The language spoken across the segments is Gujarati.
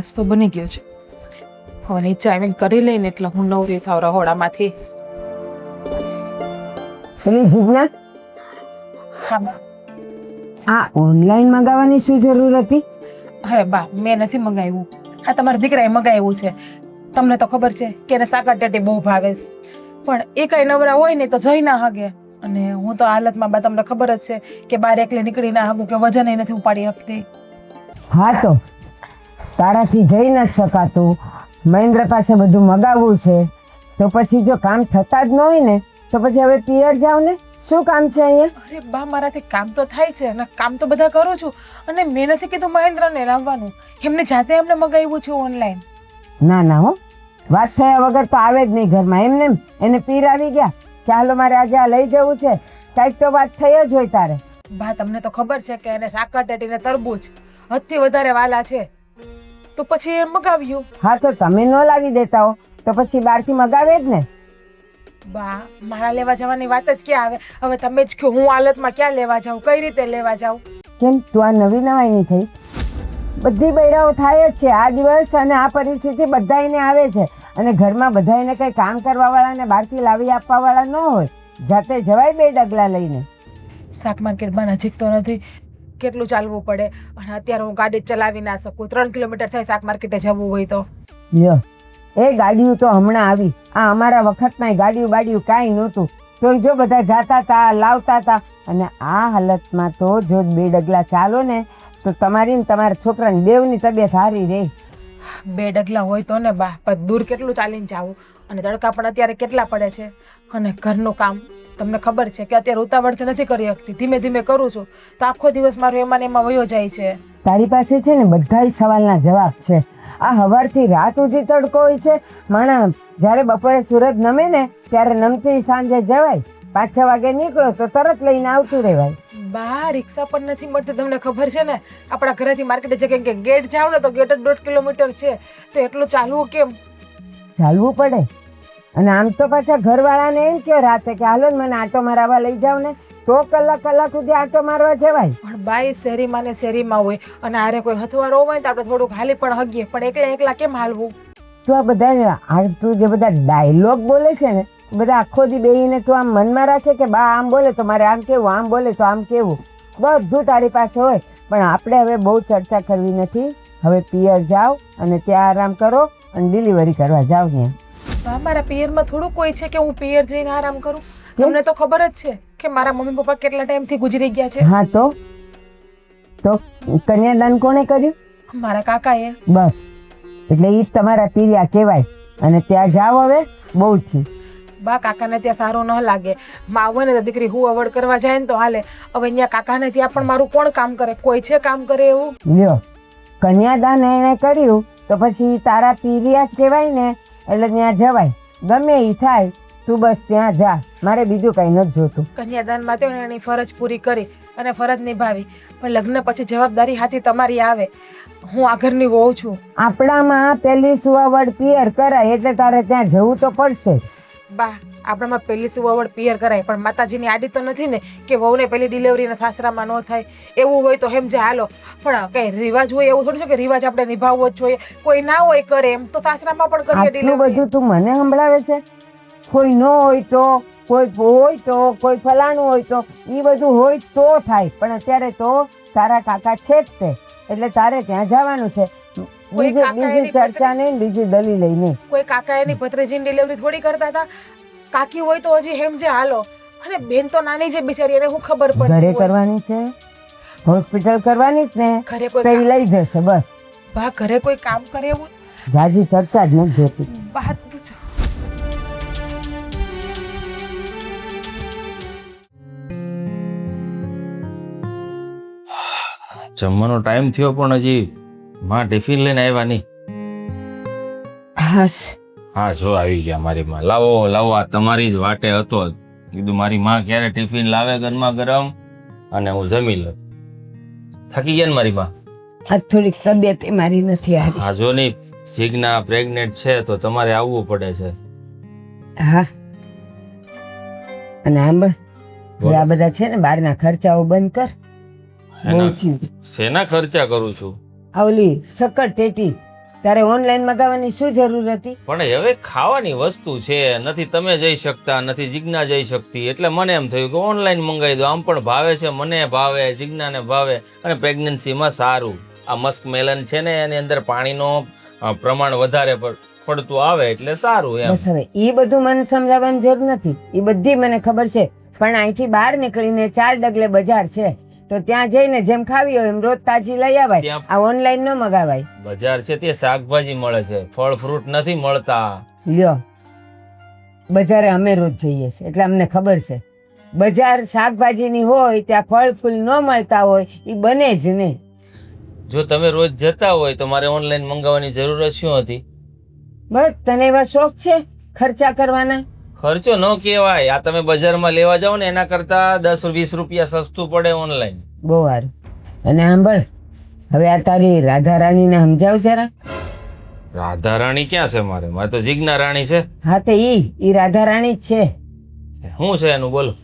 નાસ્તો બની ગયો છે. હવે નીચે આવીને કરી લઈને એટલે હું નવરી થાવ રહોડામાંથી. જીજ્ઞા, હા બા. આ ઓનલાઈન મંગાવવાની શું જરૂર હતી? અરે બા, મેં નથી મંગાવ્યું, આ તમારા દીકરાએ મંગાવ્યું છે. તમને તો ખબર છે કે એને સાકરટેટી બહુ ભાવે છે, પણ એ કઈ નવરા હોય ને તો જઈ ના હગે. અને હું તો હાલતમાં બા તમને ખબર જ છે કે બહાર એકલે નીકળી ના હગું, કે વજન નથી ઉપાડી શકતી. હા, તો તારાથી જઈ ન શકાતું, મહેન્દ્ર પાસે બધું મગાવવું છે, તો પછી જો કામ થતા જ ન હોય ને તો પછી હવે પિયર જાવ ને. શું કામ છે અહીંયા? અરે બા, મારાથી કામ તો થાય છે અને કામ તો બધા કરું છું, અને મેં નથી કીધું મહેન્દ્રને લાવવાનું, એમને જાતે એમને મગાવ્યું છે ઓનલાઈન. ના ના હો, વાત થયા વગર તો આવે જ નહીં ઘરમાં. એમને એને પીર આવી ગયા કે હાલો મારે આજે આ લઈ જવું છે, કાંઈક તો વાત થઈ જ હોય તારે. બા, તમને તો ખબર છે કે એને સાકરટેટી ને તરબૂચ હદથી વધારે વાલા છે, તો પછી એ મગાવ્યું. હા, તો તમે ન લાવી દેતા હો તો પછી બહારથી મગાવે જ ને. બા, મારા લેવા જવાની વાત જ ક્યાં આવે? હવે તમે જ કહો, હું હાલતમાં ક્યાં લેવા જાઉં, કઈ રીતે લેવા જાઉં? કેમ તું આ નવી નવાઈની થઈશ? બધી બૈરાઓ થાય જ છે. આ દિવસ અને આ પરિસ્થિતિ બધાને આવે છે, અને ઘરમાં બધાને કંઈ કામ કરવાવાળા ને બહારથી લાવી આપવાવાળા ન હોય. જાતે જવાય 2 ડગલા લઈને. શાક માર્કેટમાં નજીક તો નથી, કેટલું ચાલવું પડે, અને અત્યારે હું ગાડી ચલાવી ના શકું. 3 કિલોમીટર થાય શાક માર્કેટે જવું હોય તો. લ્યો, એ ગાડીઓ તો હમણાં આવી. આ અમારા વખતમાં ગાડીઓ બાડીઓ કાંઈ નહોતું, તોય જો બધા જાતા હતા, લાવતા હતા. અને આ હાલતમાં તો જો 2 ડગલા ચાલો ને તો તમારી ને તમારા છોકરાની બેવની તબિયત સારી રહે. 2 ડગલા હોય તો ને બા, પણ દૂર કેટલું ચાલીને જાવું, અને તડકા પણ અત્યારે કેટલા પડે છે, અને ઘરનું કામ તમને ખબર છે કે અત્યારે ઉતાવળથી નથી કરી શકતી, ધીમે ધીમે કરું છું, તો આખો દિવસ મારો એમાં ને એમાં વયો જાય છે. તારી પાસે છે ને બધાય સવાલના જવાબ છે. આ સવારથી રાત સુધી તડકો હોય છે. માણસ જ્યારે બપોરે સૂરજ નમે ને ત્યારે નમતી સાંજે જવાય, 5-6 વાગે નીકળો તો તરત લઈને આવતું રહેવાય. બા, રિક્ષા પણ નથી મળતી, તમને ખબર છે ને. આપણા ઘરેથી માર્કેટે જગ્યા કે ગેટ જાવ ને તો ગેટ જ 1.5 કિલોમીટર છે, તો એટલું ચાલવું કેમ? ચાલવું પડે. અને આમ તો પાછા ઘરવાળાને એમ કે રાતે કે હાલો ને મને આટો મારવા લઈ જાવ ને, તો કલાક સુધી આટો મારવા જવાય. પણ બાઈ શેરીમાં ને શેરીમાં હોય, અને આરે કોઈ હથવારો હોય તો આપણે થોડુંક હાલી પણ હગીએ, પણ એકલા એકલા કેમ હાલવું? તું આ બધા તું જે બધા ડાયલોગ બોલે છે ને, બધા આખો દી બેહીને તું આમ મનમાં રાખે કે બા આમ બોલે તો મારે આમ કેવું, આમ બોલે તો આમ કેવું, બધું તારી પાસે હોય. પણ આપણે હવે બહુ ચર્ચા કરવી નથી. હવે પિયર જાઓ અને ત્યાં આરામ કરો અને ડિલિવરી કરવા જાઓ ત્યાં. બા, મારા પિયરમાં થોડું કોઈ છે કે હું પિયર જઈને આરામ કરું? તમને તો ખબર જ છે કે મારા મમ્મી પપ્પા કેટલા ટાઈમથી ગુજરી ગયા છે. હા, તો કન્યાદાન કોણે કર્યું? મારા કાકાએ. બસ, એટલે ઈ તમારા પિરિયા કહેવાય. અને ત્યાં જાઓ હવે, બહુ થયું. બા, કાકાને ત્યાં સારું ન લાગે. માં હોય ને તો દીકરી હું અવડ કરવા જાય ને તો હાલે. હવે અહીંયા કાકાને ત્યાં પણ મારું કોણ કામ કરે? કોઈ છે કામ કરે એવું? લ્યો, કન્યાદાન એણે કર્યું તો પછી તારા પિરિયા જ કહેવાય ને, એટલે ત્યાં જવાય. ગમે ઈ થાય, તું બસ ત્યાં જા, મારે બીજું કંઈ નથી જોતું. કન્યાદાનમાં તો એની ફરજ પૂરી કરી અને ફરજ નિભાવી, પણ લગ્ન પછી જવાબદારી સાચી તમારી આવે. હું આ ઘરની વહુ છું. આપણામાં પહેલી સુવાવડ પિયર કરાય એટલે તારે ત્યાં જવું તો પડશે. બા, આપણામાં પહેલી સુવાવડ પિયર કરાય, પણ માતાજીની આડી તો નથી ને કે વહુને પહેલી ડિલિવરીના સાસરામાં ન થાય. એવું હોય તો સમજે હાલો, પણ કઈ રિવાજ હોય એવું થોડું છે કે રિવાજ આપણે નિભાવવો જ જોઈએ? કોઈ ના હોય કરે એમ તો સાસરામાં પણ કરીએ આટલું ડિલિવરી. બધું તું મને સંભળાવે છે? કોઈ ન હોય તો, કોઈ હોય તો, કોઈ ફલાણું હોય તો, એ બધું હોય તો થાય. પણ અત્યારે તો તારા કાકા છે જ તે, એટલે તારે ત્યાં જવાનું છે. બીજી ચર્ચા નહીં, બીજી દલીલ નહીં. કોઈ કાકા એની ભત્રીજીની ડિલિવરી થોડી કરતા હતા? કાકી હોય તો હજી હેમજે હાલો, અને બેન તો નાની છે બિચારી, એને શું ખબર પડે? ઘરે કરવાની છે, હોસ્પિટલ કરવાની જ ને, ઘરે કોઈ તો લઈ જશે બસ. બા, ઘરે કોઈ કામ કરે એવું? જાજી ચર્ચા જ નથી જોતી. બા, જમવાનો ટાઈમ થયો પણ હજી માં ટિફિન લઈને આવ્યા નહીં. હા, જો આવી ગયા મારી માં. લાવો લાવો, આ તમારી જ વાટે હતો. કીધું મારી માં ક્યારે ટિફિન લાવે ગરમા ગરમ અને હું જમી લઉં. થાકી ગયા ને મારી માં? આજ થોડીક તબિયત મારી નથી આવી. હા, જો નહીં, જીજ્ઞા પ્રેગ્નેન્ટ છે તો તમારે આવવું પડે છે. હા, અને આમ આ બધા છે ને બહારના ખર્ચાઓ બંધ કર. શેના ખર્ચા કરું છું? ઓલી સકર ટેટી તારે ઓનલાઈન મગાવવાની શું જરૂર હતી? પણ હવે ખાવાની વસ્તુ છે, નથી તમે જઈ શકતા, નથી જિજ્ઞા જઈ શકતી, એટલે મને એમ થયું કે ઓનલાઈન મંગાવી દો. આમ પણ ભાવે છે, મને ભાવે, જિજ્ઞાને ભાવે, અને પ્રેગ્નન્સીમાં સારું. આ મસ્ક મેલન છે ને એની અંદર પાણીનો પ્રમાણ વધારે પડતું આવે એટલે સારું એમ. બસ હવે એ બધું મને સમજાવવાની જરૂર નથી, એ બધી મને ખબર છે. પણ અહીંથી બહાર નીકળીને 4 ડગલે બજાર છે, તો ત્યાં જઈને જેમ ખાવી હોય એમ રોજ તાજી લઈ આવાય. ત્યાં આ ઓનલાઈન ન મગાવાય. બજાર છે તે શાકભાજી મળે છે, ફળ ફ્રૂટ નથી મળતા. લ્યો, બજારે અમે રોજ જઈએ છીએ એટલે અમને ખબર છે. બજાર શાકભાજીની હોય ત્યાં ફળ ફૂલ ન મળતા હોય એ બને જ નહીં. જો તમે રોજ જતા હોય તો મારે ઓનલાઈન મંગાવવાની જરૂરત શું હતી? બસ તને એવા શોખ છે ખર્ચા કરવાના? ખર્ચો ન કહેવાય. આ તમે બજારમાં લેવા જાઓ ને એના કરતા 10-20 રૂપિયા સસ્તું પડે ઓનલાઈન. બહુ સારું. અને સાંભળ, હવે આ તારી રાધા રાણીને સમજાવ જરા. રાધા રાણી ક્યાં છે? મારે તો જિજ્ઞા રાણી છે. હા તો ઈ રાધા રાણી જ છે. શું છે એનું બોલો?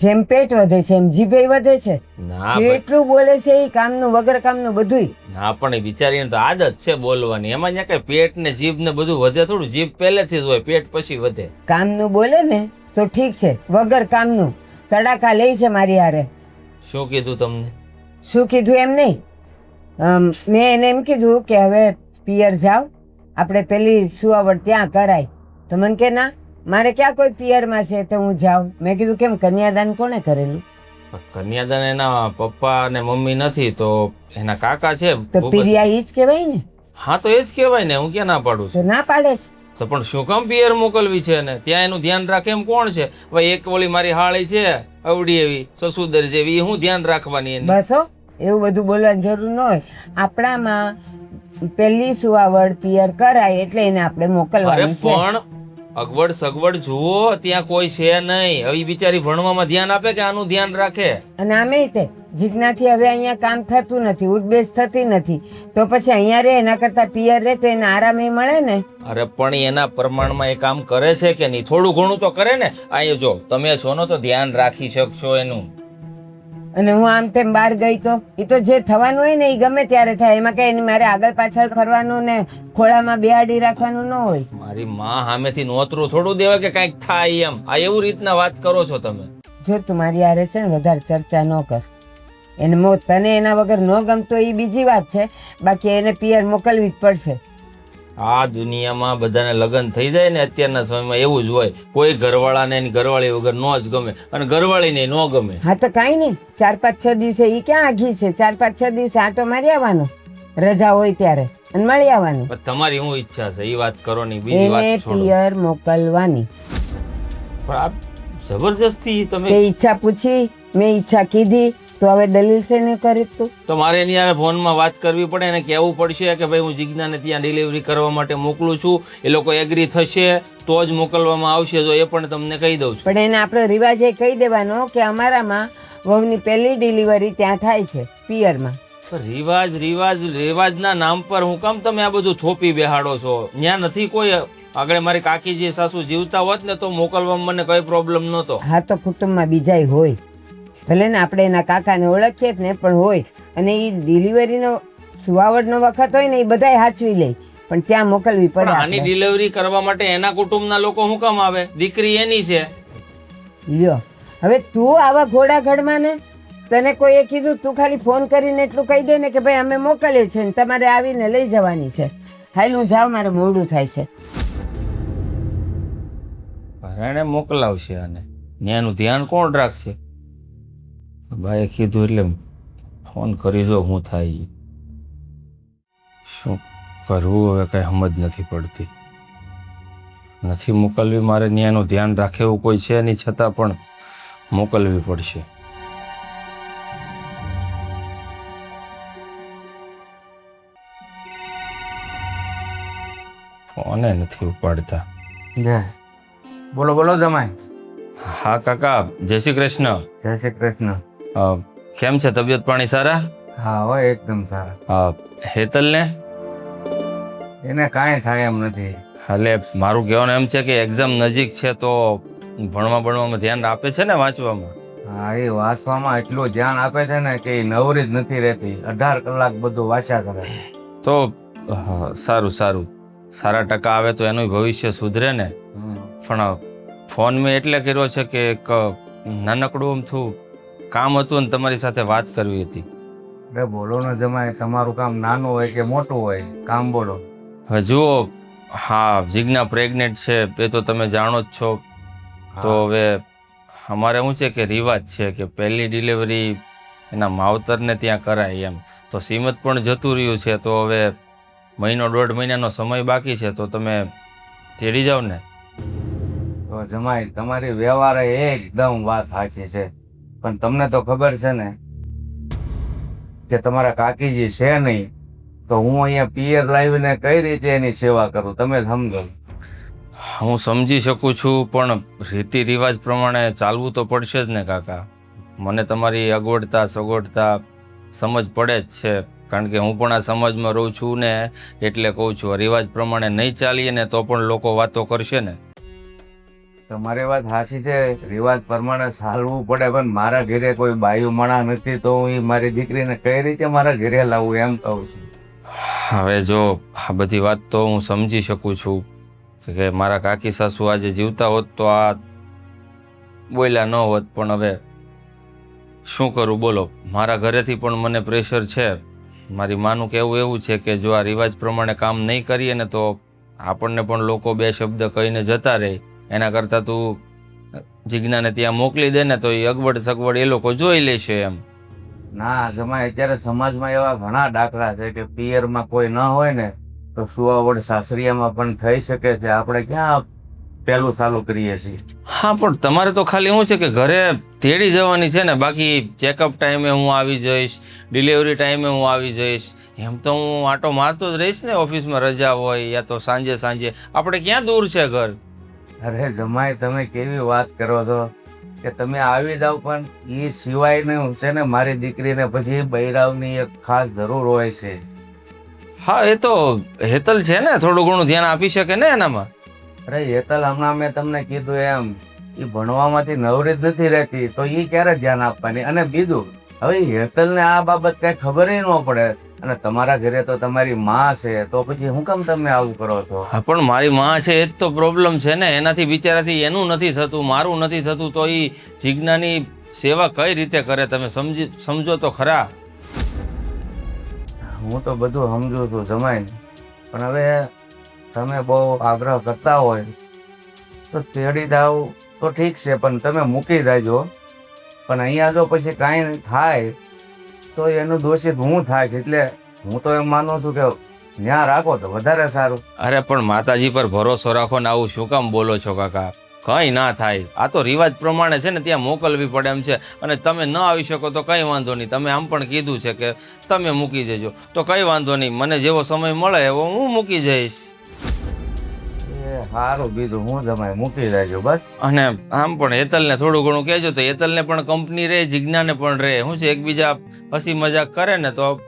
જેમ પેટ વધે છે એમ જીભે વધે છે. ના ભાઈ, કેટલું બોલે છે એ કામનું વગર કામનું બધુંય. ના પણ એ બિચારીને તો આદત છે બોલવાની. એમાં ત્યાં કઈ પેટ ને જીભ ને બધું વધે થોડું? જીભ પહેલેથી જ હોય, પેટ પછી વધે. કામનું બોલે ને તો ઠીક છે, વગર કામનું તડાકા લે છે મારી હારે. શું કીધું તમને? શું કીધું એમ નહીં, મેં એને એમ કીધું કે હવે પિયર જાવ, આપણે પેલી સુવાવડ ત્યાં કરાય. તો મને કે ના, મારે ક્યાં કોઈ પિયરમાં છે તો હું જાઉં. મેં કીધું કેમ, કન્યાદાન કોણે કરેલું? કન્યાદાન એના પપ્પા અને મમ્મી નથી તો એના કાકા છે. તો પિરિયા ઈ જ કહેવાય ને. હા તો એ જ કહેવાય ને, હું ક્યાં ના પાડું છું. તો ના પાડે છે. તો પણ શું કામ પિયર મોકલવી છે ને? ત્યાં એનું ધ્યાન રાખે એમ કોણ છે? ભાઈ એક ઓલી મારી હાળી છે અવડી એવી સસુદર જેવી, એ હું ધ્યાન રાખવાની એની? બસ હો, એવું બધું બોલવાની જરૂર ન હોય. આપણામાં પેલી સુવાવડ પિયર કરાય એટલે એને આપણે અરે મોકલવાની છે. પણ અગવડ સગવડ જુઓ, ત્યાં કોઈ છે નહીં. હવે ઈ બિચારી ભણવામાં ધ્યાન આપે કે આનું ધ્યાન રાખે? અને આમે તે જીજ્ઞાથી હવે અહીંયા કામ થતું નથી, ઉઠબેસ થતી નથી, તો પછી અહીંયા રે એના કરતા પિયર રે તો એને આરામ એ મળે ને. અરે પણ એના પ્રમાણમાં એ કામ કરે છે કે નહીં? થોડું ઘણું તો કરે ને. અહીંયા જો તમે છો ને તો ધ્યાન રાખી શકશો એનું. અને હું આમ તેમ બહાર ગઈ તો એ તો જે થવાનું હોય ને એ ગમે ત્યારે થાય. એમાં કઈ મારે આગળ પાછળ ફરવાનું ને ખોળામાં બેહાડી રાખવાનું ન હોય. મારી માં સામેથી નોતરું થોડું દેવાય કે કાંઈક થાય એમ. આ એવું રીતના વાત કરો છો તમે. જો તું મારી હારે છે ને વધારે ચર્ચા ન કર. એને તને એના વગર ન ગમતો એ બીજી વાત છે, બાકી એને પિયર મોકલવી જ પડશે. આ દુનિયામાં બધાને લગ્ન થઈ જાય ને અત્યારના સમયમાં એવું જ હોય. કોઈ ઘરવાળાને એની ઘરવાળી વગર ન જ ગમે અને ઘરવાળીને ન ગમે. હા તો કાંઈ નહીં, 4-5-6 દિવસે એ ક્યાં આઘી છે? 4-5-6 દિવસે આટો મારી આવવાનો, રજા હોય ત્યારે, અને મળી આવવાનું. પણ તમારી શું ઈચ્છા છે એ વાત કરો ને, બીજી એને વાત છોડો. પિયર મોકલવાની. પણ આ જબરજસ્તી તમે. તે ઈચ્છા પૂછી, મેં ઈચ્છા કીધી, તો હવે દલીલ છે ને કરી તું? તો મારે એની યાર ફોનમાં વાત કરવી પડે, એને કહેવું પડશે કે ભાઈ હું જિજ્ઞાને ત્યાં ડિલિવરી કરવા માટે મોકલું છું. એ લોકો એગ્રી થશે તો જ મોકલવામાં આવશે. જો એ પણ તમને કહી દઉં છું. પણ એને આપણો રિવાજ એ કહી દેવાનો કે અમારામાં વહુની પહેલી ડિલિવરી ત્યાં થાય છે, પિયરમાં. રિવાજના નામ પર હું કામ તમે આ બધું થોપી બેહાડો છો? ત્યાં નથી કોઈ. આગળ મારી કાકીજી સાસુ જીવતા હોત ને તો મોકલવામાં મને કઈ પ્રોબ્લેમ નહોતો. હા તો કુટુંબમાં બીજાય હોય, ભલે ને આપણે એના કાકાને ઓળખીએ જ ને, પણ હોય. અને એ ડિલિવરીનો સુવાવડનો વખત હોય ને એ બધાય હાચવી લે, પણ ત્યાં મોકલવી પણ પડે. આની ડિલિવરી કરવા માટે એના કુટુંબના લોકો શું કામ આવે? દીકરી એની છે. લ્યો, હવે તું આવા ઘોડાઘડમાં ને તને કોઈએ કીધું, તું ખાલી ફોન કરીને એટલું કહી દે ને કે ભાઈ અમે મોકલીએ છીએ ને તમારે આવીને લઈ જવાની છે. હાલ હું જાઉં, મારે મોડું થાય છે. એને મોકલાવશે અને એનું ધ્યાન કોણ રાખશે? ભાઈએ કીધું એટલે ફોન કરી જો હું થાય. શું કરવું હવે કઈ સમજ નથી પડતી. નથી મોકલવી મારે, એનું ધ્યાન રાખે એવું કોઈ છે નહીં, છતાં પણ મોકલવી પડશે. ફોને નથી ઉપાડતા. બોલો બોલો જમાઈ. હા કાકા, જય શ્રી કૃષ્ણ. જય શ્રી કૃષ્ણ. કેમ છે? તબિયત પાણી સારા? હા હોય એકદમ સારા. હેતલને? એને કાંઈ થાય એમ નથી. એટલે મારું કહેવાનું એમ છે કે એક્ઝામ નજીક છે તો ભણવામાં ધ્યાન આપે છે ને, વાંચવામાં? હા, એ વાંચવામાં એટલું ધ્યાન આપે છે ને કે એ નવરી જ નથી રહેતી. 18 કલાક બધું વાંચ્યા કરે. તો સારું સારું, સારા ટકા આવે તો એનું ભવિષ્ય સુધરે ને. પણ ફોન મેં એટલે કર્યો છે કે એક નાનકડું અમથું કામ હતું ને તમારી સાથે વાત કરવી હતી. અરે બોલો ને જમાય, તમારું કામ નાનું હોય કે મોટું હોય, કામ બોલો. હવે જુઓ, હા જીજ્ઞા પ્રેગ્નેન્ટ છે એ તો તમે જાણો જ છો. તો હવે અમારે શું છે કે રિવાજ છે કે પહેલી ડિલિવરી એના માવતરને ત્યાં કરાય એમ. તો સીમત પણ જતું રહ્યું છે, તો હવે મહિનો 1.5 મહિનાનો સમય બાકી છે, તો તમે તેડી જાઓ ને. તો જમાય તમારી વ્યવહારે એકદમ વાત સાચી છે, પણ તમને તો ખબર છે ને કે તમારા કાકીજી છે નહીં, તો હું અહીંયા પિયર લાવીને કઈ રીતે એની સેવા કરું, તમે સમજો. હું સમજી શકું છું, પણ રીતિ રિવાજ પ્રમાણે ચાલવું તો પડશે જ ને કાકા. મને તમારી અગવડતા સગવડતા સમજ પડે જ છે, કારણ કે હું પણ આ સમાજમાં રહું છું ને, એટલે કહું છું રિવાજ પ્રમાણે નહીં ચાલીએ ને તો પણ લોકો વાતો કરશે ને. તમારી વાત સાચી છે, રિવાજ પ્રમાણે ચાલવું પડે, પણ મારા ઘરે કોઈ બાયું મણા નથી, તો હું મારી દીકરીને કઈ રીતે મારા ઘરે લાવું એમ કહું છું. હવે જો આ બધી વાત તો હું સમજી શકું છું કે મારા કાકી સાસુ આજે જીવતા હોત તો આ બોલ્યા ન હોત, પણ હવે શું કરું બોલો. મારા ઘરેથી પણ મને પ્રેશર છે. મારી માનું કહેવું એવું છે કે જો આ રિવાજ પ્રમાણે કામ નહીં કરીએ ને તો આપણને પણ લોકો 2 શબ્દ કહીને જતા રહે. એના કરતાં તું જીજ્ઞાને ત્યાં મોકલી દે ને તો એ અગવડ સગવડ એ લોકો જોઈ લેશે એમ. ના જમાય, અત્યારે સમાજમાં એવા ઘણા દાખલા છે કે પિયરમાં કોઈ ન હોય ને તો સુવાવડ સાસરિયામાં પણ થઈ શકે છે. આપણે ક્યાં પેલું ચાલુ કરીએ છીએ. હા, પણ તમારે તો ખાલી શું છે કે ઘરે તેડી જવાની છે ને, બાકી ચેકઅપ ટાઈમે હું આવી જઈશ, ડિલિવરી ટાઈમે હું આવી જઈશ, એમ તો હું આટો મારતો જ રહીશ ને. ઓફિસમાં રજા હોય યા તો સાંજે આપણે ક્યાં દૂર છે ઘર. અરે જમાય, તમે કેવી વાત કરો છો કે તમે આવી જાવ, પણ એ સિવાયનું છે ને મારી દીકરીને પછી બૈરાવની એક ખાસ જરૂર હોય છે. હા, એ તો હેતલ છે ને, થોડું ઘણું ધ્યાન આપી શકે ને એનામાં. અરે હેતલ, હમણાં મેં તમને કીધું એમ, એ ભણવામાંથી નવરી જ નથી રહેતી, તો એ ક્યારે ધ્યાન આપવાની. અને બીજું, હવે હેતલને આ બાબત કઈ ખબર ન પડે, અને તમારા ઘરે તો તમારી માં છે, તો પછી હું કેમ તમે આવું કરો છો? હા, પણ મારી માં છે એ જ તો પ્રોબ્લેમ છે ને. એનાથી બિચારાથી એનું નથી થતું, મારું નથી થતું, તો એ જીજ્ઞાની સેવા કઈ રીતે કરે તમે સમજો તો ખરા. હું તો બધું સમજુ છું જમાઈ, પણ હવે તમે બહુ આગ્રહ કરતા હોય તો તેડી જાવ તો ઠીક છે, પણ તમે મૂકી જાજો. પણ અહીંયા જો પછી કાંઈ થાય તો એનું દોષિત હું થાય છે, એટલે હું તો એમ માનું છું કે ત્યાં રાખો તો વધારે સારું. અરે પણ માતાજી પર ભરોસો રાખો ને, આવું શું કામ બોલો છો કાકા? કંઈ ના થાય, આ તો રિવાજ પ્રમાણે છે ને ત્યાં મોકલવી પડે એમ છે. અને તમે ન આવી શકો તો કંઈ વાંધો નહીં, તમે આમ પણ કીધું છે કે તમે મૂકી જજો, તો કંઈ વાંધો નહીં, મને જેવો સમય મળે એવો હું મૂકી જઈશ. એ સારું, બીજું હું જમાય, મૂકી જાજો બસ. અને આમ પણ હેતલને થોડું ઘણું કહેજો તો હેતલને પણ કંપની રહે, જીજ્ઞાને પણ રહે. શું છે, એકબીજા હસી મજાક કરે ને તો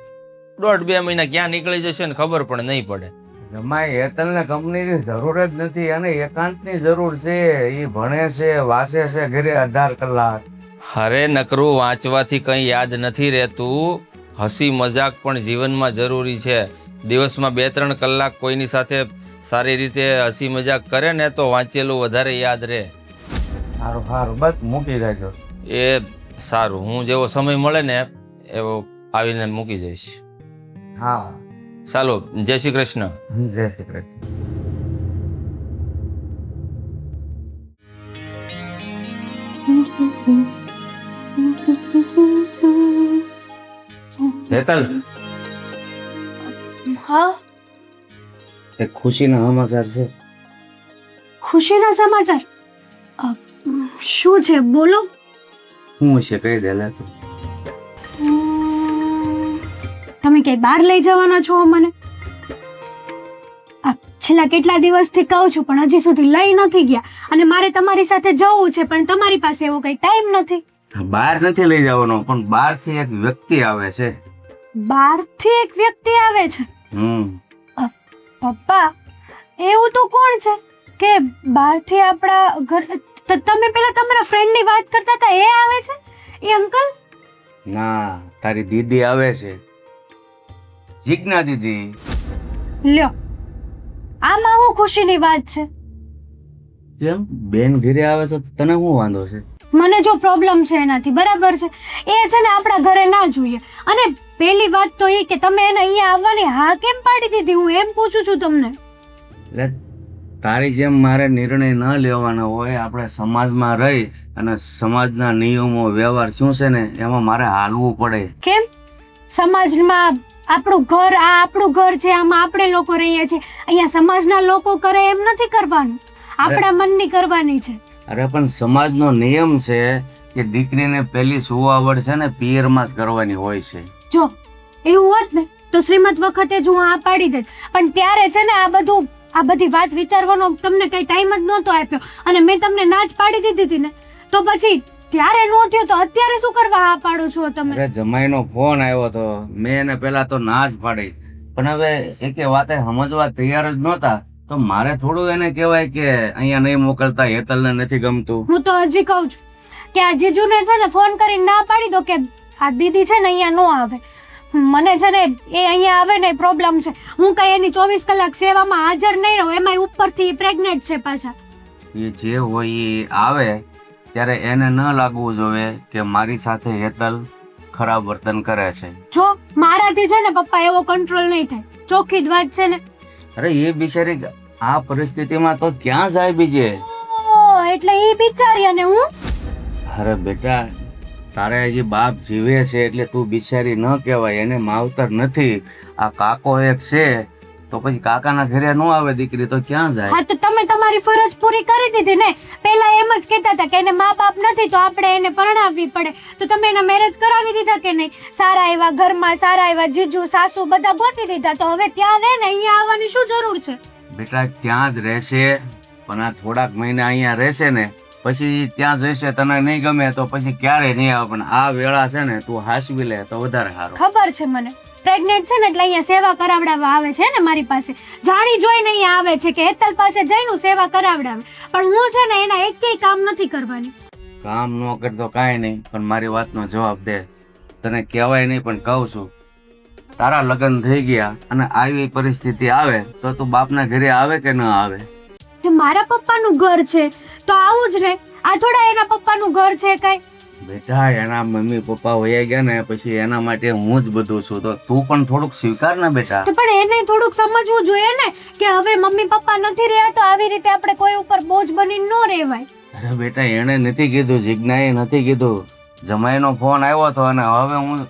1.5-2 મહિના ક્યાં નીકળી જશે ને ખબર પણ નહીં પડે. જમાય, હેતલને કંપનીની જરૂર જ નથી, અને એકાંતની જરૂર છે. એ ભણે છે, વાંચે છે ઘરે 18 કલાક. અરે નકરું વાંચવાથી કંઈ યાદ નથી રહેતું. હસી મજાક પણ જીવનમાં જરૂરી છે. દિવસમાં 2-3 કલાક કોઈની સાથે સારી રીતે હસી મજાક કરે ને તો વાંચેલું વધારે યાદ રહે. સારું સારું, બસ મૂકી જાજો. એ સારું, હું જેવો સમય મળે ને એવો આવીને મૂકી જઈશ. હા, ચાલો, જય શ્રી કૃષ્ણ. જય શ્રી કૃષ્ણ. હેતલ, હા, એક ખુશીના સમાચાર છે. ખુશીના સમાચાર? શું છે, બોલો. હું છે કહી દે લે તું. તમે ક્યાંય બહાર લઈ જવાના છો મને? છેલ્લા કેટલા દિવસથી કહું છું, પણ હજી સુધી લઈ નથી ગયા. અને મારે તમારી સાથે જવું છે, પણ તમારી પાસે એવો કઈ ટાઈમ નથી. બહાર નથી લઈ જવાનો, પણ બહારથી એક વ્યક્તિ આવે છે. બહારથી એક વ્યક્તિ આવે છે? પપ્પા, એવું તો કોણ છે કે બહારથી આપણા ઘર? તમે પેલા તમારા ફ્રેન્ડની વાત કરતા હતા, એ આવે છે? એ અંકલ? ના, તારી દીદી આવે છે, જીજ્ઞા દીદી. લ્યો, આમાં હું ખુશીની વાત છે? કેમ બેન ઘરે આવે છે તને શું વાંધો છે? મને જો પ્રોબ્લેમ છે એનાથી, બરાબર છે, એ છે ને આપણા ઘરે ના જોઈએ. અને પહેલી વાત તો એ કે તમે એને અહીંયા આવવાની હા કેમ પાડી દીધી, હું એમ પૂછું છું તમને. એટલે તારી જેમ મારે નિર્ણય ન લેવાનો હોય. આપણે સમાજમાં રહી અને સમાજના નિયમો વ્યવહાર શું છે ને એમાં મારે હાલવું પડે. કેમ? સમાજમાં આપણું ઘર, આ આપણું ઘર છે, આમાં આપણે લોકો રહીએ છીએ. અહીંયા સમાજના લોકો કરે એમ નથી કરવાનું, આપણા મનની કરવાની છે. અરે પણ સમાજનો નિયમ છે કે દીકરીને પહેલી સુવાવડ છે ને પિયરમાં જ કરવાની હોય છે. જો એવું હોત ને તો શ્રીમત વખતે જ હું આ પાડી દેત, પણ ત્યારે છે ને આ બધી વાત વિચારવાનો તમને કઈ ટાઈમ જ નહોતો આપ્યો, અને મેં તમને ના જ પાડી દીધી હતી ને, તો પછી ત્યારે નો થયો તો અત્યારે શું કરવા હા પાડો છો તમે? અરે જમાઈનો ફોન આવ્યો તો મેં એને પેલા તો ના જ પાડી, પણ હવે એકે વાતે સમજવા તૈયાર જ નહોતા, તો મારે થોડું એને કહેવાય કે અહીંયા નહીં મોકલતા, હેતલને નથી ગમતું. હું તો હજી કહું છું કે આ જીજુને છે ને ફોન કરીને ના પાડી દો કે આ દીદી છે ને અહીંયા નો આવે. મને છે ને એ અહીંયા આવે ને પ્રોબ્લેમ છે, હું કઈ એની 24 કલાક સેવામાં હાજર નહીં રહું, એમાંય ઉપરથી પ્રેગ્નેન્ટ છે પાછા. એ જે હોય એ આવે ત્યારે એને ન લાગવું જોઈએ કે મારી સાથે હેતલ ખરાબ વર્તન કરે છે. જો મારાથી છે ને પપ્પા એવો કંટ્રોલ નહીં થાય, ચોખ્ખી જ વાત છે ને. અરે એ બિચારી આ પરિસ્થિતિમાં તો ક્યાં જાય બીજે? ઓ એટલે એ બિચારી અને હું? અરે બેટા, તારે હજી બાપ જીવે છે એટલે તું બિચારી ન કહેવાય, એને માવતર નથી. આ કાકો એક છે તો પછી કાકાના ઘરે ન આવે દીકરી તો ક્યાં જાય? હા તો તમે તમારી ફરજ પૂરી કરી દીધી ને. પહેલા એમ જ કહેતા હતા કે એને મા બાપ નથી તો આપણે એને પરણાવવી પડે, તો તમે એના મેરેજ કરાવી દીધા કે નહીં? સારા એવા ઘરમાં સારા એવા જીજુ સાસુ બધા ગોતી દીધા, તો હવે ત્યાં રહે ને, અહીંયા આવવાની શું જરૂર છે? બેટા ત્યાં જ રહેશે, પણ આ થોડાક મહિના અહીંયા રહેશે ને પછી ત્યાં જશે, તને નહીં ગમે તો પછી ક્યારે નહીં આવે. પણ આ વેળા છે ને તું હાસવી લે તો વધારે સારું. ખબર છે મને, પ્રેગ્નેન્ટ છે ને એટલે અહીંયા સેવા કરાવડાવવા આવે છે ને મારી પાસે, જાણી જોઈને અહીંયા આવે છે કે હેતલ પાસે જઈને સેવા કરાવડાવે, પણ હું છે ને એના એકેય કામ નથી કરવાની. કામ ન કરતો કાંઈ નહીં, પણ મારી વાતનો જવાબ દે. તને કહેવાય નહીં પણ કહું છું, તારા લગ્ન થઈ ગયા અને આવી પરિસ્થિતિ આવે તો તું બાપના ઘરે આવે કે ન આવે? તે મારા પપ્પાનું ઘર છે તો આવું જ ને, આ થોડા એના પપ્પાનું ઘર છે કઈ? બેટા એના મમ્મી પપ્પા વયા ગયા ને પછી એના માટે હું જ બધું છું, તો તું પણ થોડુંક સ્વીકાર ને બેટા. તો પણ એને થોડુંક સમજવું જોઈએ ને કે હવે મમ્મી પપ્પા નથી રહ્યા તો આવી રીતે આપણે કોઈ ઉપર બોજ બની ન રહેવાય. અરે બેટા એને નથી કીધું, જિજ્ઞાએ નથી કીધું, જમાઈનો ફોન આવ્યો હતો અને હવે હું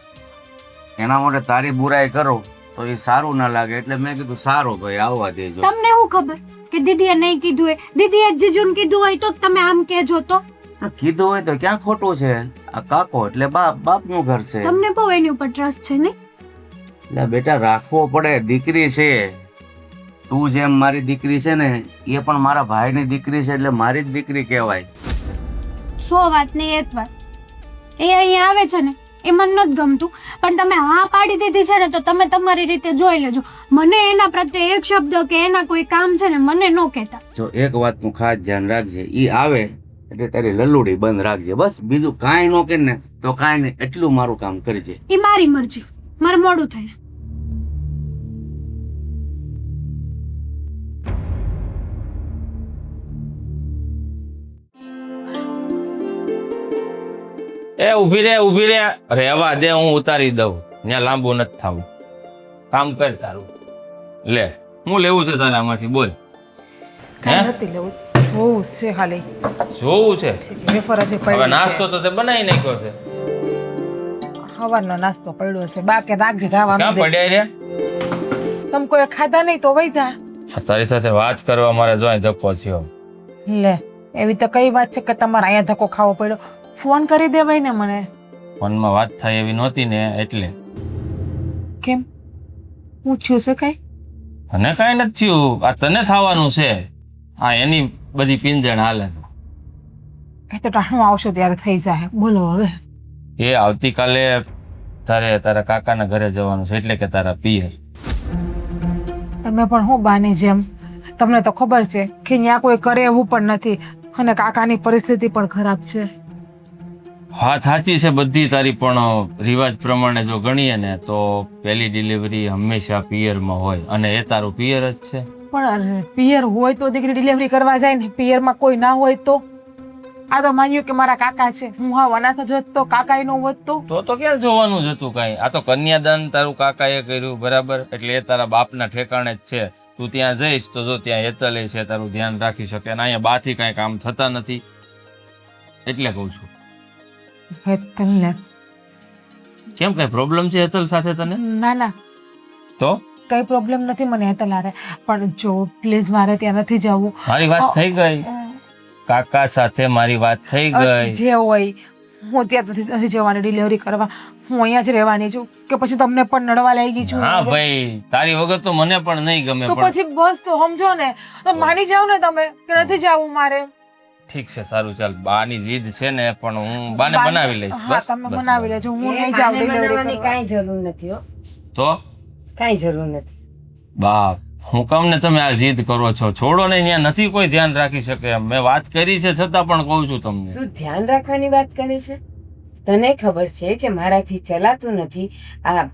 એના માટે તારી બુરાઈ કરું તો એ સારું ના લાગે, એટલે મેં કીધું સારું ભાઈ આવવા દેજો. તમને શું ખબર કે દીદીએ નહીં કીધું હોય? દીદીએ જીજુને કીધું હોય તો તમે આમ કહેજો તો? કીધું હોય તો ક્યાં ખોટું છે? આ કાકો એટલે બાપનું ઘર છે. તમને બહુ એની ઉપર ટ્રસ્ટ છે ને? એટલે બેટા રાખવો પડે, દીકરી છે. તું જેમ મારી દીકરી છે ને એ પણ મારા ભાઈની દીકરી છે એટલે મારી જ દીકરી કહેવાય. 100 વાત નહીં એક વાત. એ અહીંયા આવે છે ને એ મને નથી ગમતું, પણ તમે હા પાડી દીધી છે ને તો તમે તમારી રીતે જોઈ લેજો. મને એના પ્રત્યે એક શબ્દ કે એના કોઈ કામ છે ને મને ન કહેતા. જો એક વાતનું ખાસ ધ્યાન રાખજે, ઈ આવે એટલે તારી લલ્લુડી બંધ રાખજે, બસ. બીજું કાંઈ ન કે ને તો કાંઈ નહીં, એટલું મારું કામ કરજે. એ મારી મરજી, મારે મોડું થઈશ. એ ઊભી રે. રહેવા દે, હું ઉતારી દઉં, ત્યાં લાંબુ નથી થવું. કામ કર તારું. લે હું લેવું છે તારે આમાંથી, બોલ. કાંઈ નથી લેવું, જોવું જ છે ખાલી. જોવું છે? વેફર હજી હવે પડ્યું નાસ્તો તો તે બનાવી નાખ્યો છે. સવારનો નાસ્તો પડ્યો છે, બા કે રાખજે જવાનું ક્યાં દે. પડ્યા રે? તમે કોઈ ખાધા નહીં તો વૈધા. તારી સાથે વાત કરવા મારે જોઈ ધક્કો થયો. લે એવી તો કઈ વાત છે કે તમારે અહીંયા ધક્કો ખાવો પડ્યો? ફોન કરી દેવાય ને મને. ફોનમાં વાત થાય એવી નહોતી ને એટલે. કેમ હું થયું છે કઈ? અને કાંઈ નથી થયું, આ તને થવાનું છે. હા એની બધી પિંજણ હાલે. એ તો ટાણું આવશે ત્યારે થઈ જાય. બોલો હવે. એ આવતીકાલે તારા કાકાના ઘરે જવાનું છે, એટલે કે તારા પિયર. તમે પણ હું બાની જેમ, તમને તો ખબર છે કે ત્યાં કોઈ કરે એવું પણ નથી અને કાકાની પરિસ્થિતિ પણ ખરાબ છે. વાત સાચી છે બધી તારી, પણ રિવાજ પ્રમાણે જો ગણીએ ને તો પહેલી ડિલિવરી હંમેશા પિયરમાં હોય, અને એ તારું પિયર જ છે. પણ પિયર હોય તો દીકરી ડિલિવરી કરવા જાય ને, પિયરમાં કોઈ ના હોય તો? આ તો માન્યું કે મારા કાકા છે, હું હા અનાથ જ હોત તો, કાકા નો હોત તો? તો ક્યાં જોવાનું જ હતું કાંઈ? આ તો કન્યાદાન તારું કાકાએ કર્યું, બરાબર, એટલે એ તારા બાપના ઠેકાણે જ છે. તું ત્યાં જઈશ તો જો ત્યાં હેતલે છે, તારું ધ્યાન રાખી શકે, અને અહીંયા બાથી કાંઈ કામ થતા નથી, એટલે કહું છું. હેતલને કેમ કઈ પ્રોબ્લેમ છે હેતલ સાથે તને? ના ના, તો કઈ પ્રોબ્લેમ નથી મને હેતલ હારે, પણ જો પ્લીઝ મારે ત્યાં નથી જવું. મારી વાત થઈ ગઈ, કાકા સાથે મારી વાત થઈ ગઈ. જે હોય હું ત્યાં નથી જવાની ડિલિવરી કરવા, હું અહીંયા જ રહેવાની છું. કે પછી તમને પણ નડવા લાગી છું? હા ભાઈ, તારી વગર તો મને પણ નહીં ગમે. તો પછી બસ તો સમજો ને, તો માની જાવ ને તમે કે નથી જવું મારે. ઠીક છે, સારું, ચાલ. બાની જીદ છે ને, પણ હું બાને બનાવી લઈશ. હા, બસ તમે બનાવી લેજો, હું નહીં જાઉં ડિલિવરી કરવા. કાંઈ જરૂર નથી હો, તો કાંઈ જરૂર નથી. બાપ, હું કામ ને તમે આ જીદ કરો છો? છોડો ને, ત્યાં નથી કોઈ ધ્યાન રાખી શકે એમ. મેં વાત કરી છે છતાં પણ કહું છું તમને. તું ધ્યાન રાખવાની વાત કરે છે? તને ખબર છે કે મારાથી ચલાતું નથી. આ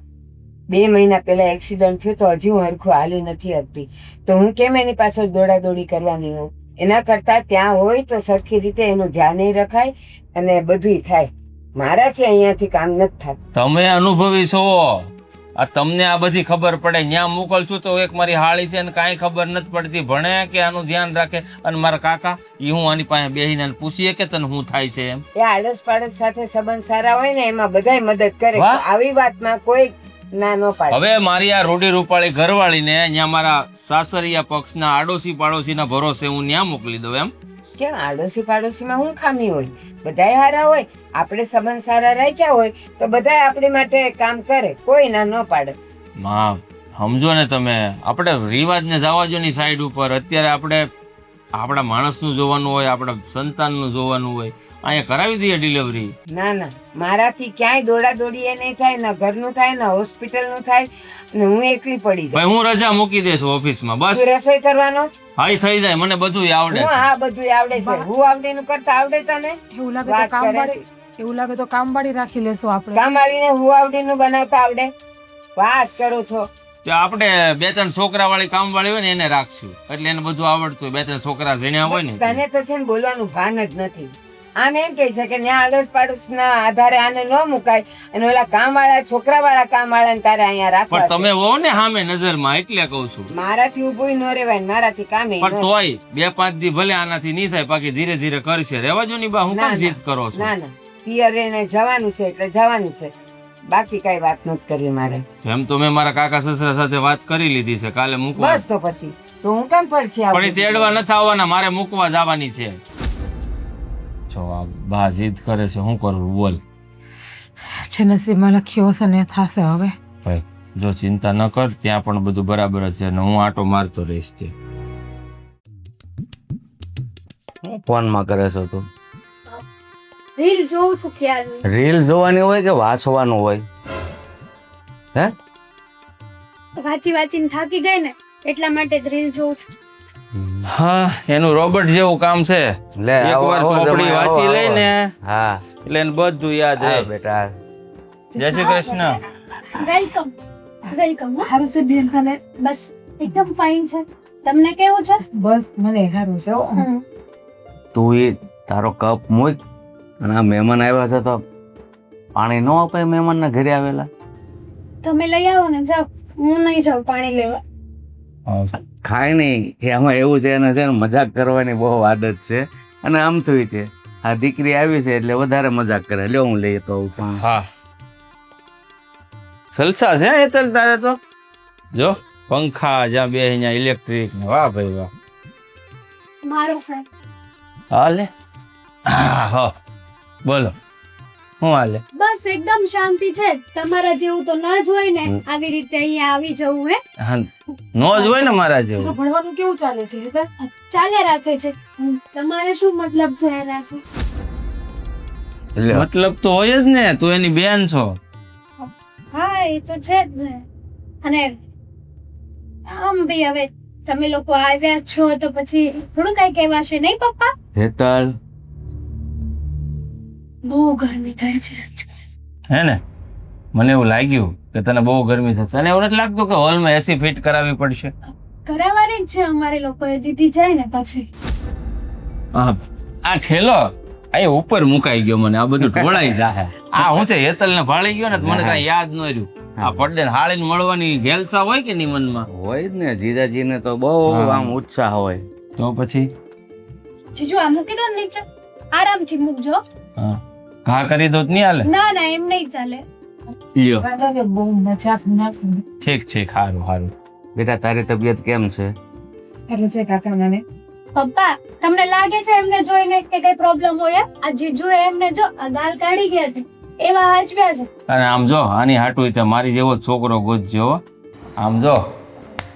2 મહિના પહેલા એક્સિડન્ટ થયો તો હજી હું હરખું હાલી નથી શકતી, તો હું કેમ એની પાછળ દોડાદોડી કરવાની હોઉં? એના કરતાં ત્યાં હોય તો સરખી રીતે એનું ધ્યાન રખાય અને બધુંય થાય. મારાથી અહીંયાથી કામ નથી થતું. તમે અનુભવી છો, આ તમને આ બધી ખબર પડે. ત્યાં મોકલ છું તો એક મારી હાળી છે ને કાંઈ ખબર નથી પડતી, ભણે કે આનું ધ્યાન રાખે. અને મારા કાકા, એ હું આની પાસે બેહીને પૂછીએ કે તને શું થાય છે એમ. એ આડોશ પાડોશ સાથે સંબંધ સારા હોય ને એમાં બધાય મદદ કરે. વાહ. આવી વાતમાં કોઈ ના ન પાડે. હવે મારી આ રૂડી રૂપાળી ઘરવાળીને ત્યાં મારા સાસરિયા પક્ષના આડોશી પાડોશીના ભરોસે હું ત્યાં મોકલી દઉં એમ? કેમ આડોશી પાડોશીમાં શું ખામી હોય? બધાય સારા હોય, આપણે સંબંધ સારા રાખ્યા હોય તો બધાય આપણી માટે કામ કરે, કોઈ ના ન પાડે. માં, સમજો ને તમે, આપણે રિવાજને જવાજોની સાઈડ ઉપર. અત્યારે આપણે આપણા માણસનું જોવાનું હોય, આપણા સંતાનનું જોવાનું હોય. અહીંયા કરાવી દઈએ ડિલિવરી. ના ના, મારાથી ક્યાંય દોડાદોડી એ નહીં થાય, ના ઘરનું થાય ના હોસ્પિટલનું થાય, અને હું એકલી પડી ભાઈ, જાઉં. હું રજા મૂકી દઈશ ઓફિસમાં, બસ. તું રસોઈ કરવાનો જ? હા, થઈ જાય, મને બધું આવડે હું છે. હા બધું આવડે છે. હું આવડેનું કરતા આવડે તને? એવું લાગે તો વાત કરે કામવાળી, એવું લાગે તો કામવાળી રાખી લેશું આપણે. કામવાળીને હું આવડેનું બનાવતા આવડે? વાત કરો છો? તો આપણે 2-3 છોકરાવાળી કામવાળી હોય ને એને રાખશું, એટલે એને બધું આવડતું હોય. 2-3 છોકરા જણ્યા હોય ને. તને તો છે ને બોલવાનું ભાન જ નથી. આમ એમ કહે છે કે ત્યાં આડોશ પાડોશના આધારે આને ન મુકાય, અને ઓલા કામવાળા છોકરાવાળા કામવાળાને તારે અહીંયા રાખવા પણ તમે હો ને સામે નજરમાં, એટલે કહું છું. છે. મારાથી ઊભું ન રહેવાય, મારાથી કામે ન પણ તોય 2-5 દી ભલે આનાથી નહીં થાય, બાકી ધીરે ધીરે કરશે. રહેવા જો ની બા, હું ના, કેમ ના. જીદ કરો છો? ના ના, પિયર એને જવાનું છે એટલે જવાનું છે, બાકી કઈ વાત નથી કરવી મારે. જેમ તો મેં મારા કાકા સસરા સાથે વાત કરી લીધી છે, કાલે મૂકવા. બસ તો પછી તો હું કેમ ફરছি પણ એ તેડવા નથી આવવાના, મારે મૂકવા જવાની છે. જો આ બા જીદ કરે છે, શું કરવું બોલ? છે નસીબમાં લખ્યો હશે ને થશે. હવે ભાઈ જો ચિંતા ન કર, ત્યાં પણ બધું બરાબર જ છે, અને હું આટો મારતો રહીશ. તે ફોનમાં કરે છે તું? રીલ જોઉં છું ખ્યાલ રીલ જોવાની હોય કે વાંચવાનું હોય? હે? વાંચી વાંચીને થાકી ગઈ ને એટલા માટે જ રીલ જોઉં છું. હા, એનું રોબોટ જેવું કામ છે. લે એકવાર ચોપડી વાંચી લે ને હા, એટલે એને બધું યાદ હા રહે. બેટા. જય શ્રી કૃષ્ણ. Welcome welcome. સારું છે બેન તને? બસ એકદમ ફાઇન છે. તમને કેવું છે? બસ મને સારું છે હો. તું એ તારો કપ મૂક, અને આ મહેમાન આવ્યા છે તો પાણી ન અપાય મહેમાનના ઘરે આવેલા? તમે લઈ આવો ને, જાઓ. હું નહીં જાઉં પાણી લેવા. ખાય નહીં, એમાં એવું છે, એને છે ને મજાક કરવાની બહુ આદત છે. અને આમ થયું છે આ દીકરી આવી છે એટલે વધારે મજાક કરે. લ્યો હું લઈ તો આવું પણ. હા, સલસા છે હેતલ તારે તો. જો પંખા જ્યાં બે અહીંયા ઇલેક્ટ્રિક. વાહ ભાઈ વાહ. મારો ફ્રેન્ડ. હાલે. હા હા, બોલો શું હાલે? બસ એકદમ શાંતિ છે. તમારા જેવું તો ના જ હોય ને આવી રીતે અહીંયા આવી જવું. હે, હા, નો જ હોય ને મારા તો જેવું. ભણવાનું કેવું ચાલે છે હેતલ? ચાલ્યા રાખે છે. તમારે શું મતલબ છે એનાથી? લ્યો. મતલબ તો હોય જ ને, તું એની બેન છો. હા, એ તો છે જ ને. અને આમ બી હવે તમે લોકો આવ્યા છો તો પછી થોડું કઈ કહેવાશે નહીં પપ્પા? હેતલ, બહુ ગરમી થાય છે હે ને મને એવું લાગ્યું કે તને બહુ ગરમી થશે તને એવું નથી લાગતું કે હોલમાં એસી ફિટ કરાવવી પડશે? કરાવવાની જ છે અમારે લોકોએ, દીદી જાય ને પછી. હા, આ ઠેલો અહીં ઉપર મુકાઈ ગયો, મને આ બધું ઢોળાઈ જાય. આ હું છે હેતલ ને ભાળી ગયો ને તો મને કાંઈ યાદ ન રહ્યું. આ પડદે હાળીને મળવાની ઘેલસા હોય કે નહીં મનમાં? હોય જ ને, જીજાજીને તો બહુ આમ ઉત્સાહ હોય. તો પછી જીજુ આ મૂકી દો ને નીચે, આરામથી મૂકજો. હા, ઘા કરી દો તો નહીં હાલે? ના ના એમ નહીં ચાલે. લ્યો, વાંધો બહુ મજાક ના કરે. ઠીક ઠીક, સારું સારું. બેટા તારી તબિયત કેમ છે? એટલે છે કાકા મને પપ્પા તમને લાગે છે એમને જોઈને કે કઈ પ્રોબ્લેમ હોય? આ જીજુ એમને જો આ ગાલ કાઢી ગયા છે, એવા હાચવ્યા છે. અને આમ જો આની હાટું તો મારી જેવો જ છોકરો ગોતજો હો. આમ જો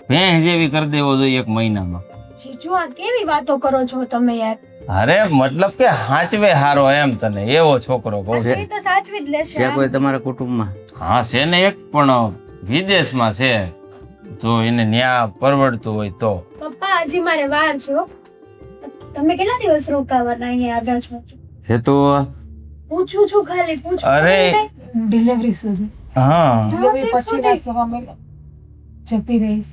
ભેંસ જેવી કરી દેવો જોઈએ 1 મહિનામાં. જીજુ આ કેવી વાતો કરો છો તમે યાર? અરે મતલબ કે હાચવે હારો એમ તને એવો છોકરો કહું છું. એ તો સાચવી જ લેશે. છે કોઈ તમારા કુટુંબમાં? હા છે ને એક, પણ વિદેશમાં છે. જો એને ન્યા પરવડતું હોય તો. પપ્પા હજી મારે વાર છે હો. તમે કેટલા દિવસ રોકાવાના અહીંયા આવ્યા છો? એ તો પૂછું છું ખાલી પૂછું. અરે. ડિલિવરી સુધી હા, ડિલિવરી પછી ના સવા મહિના જતી રહીશ.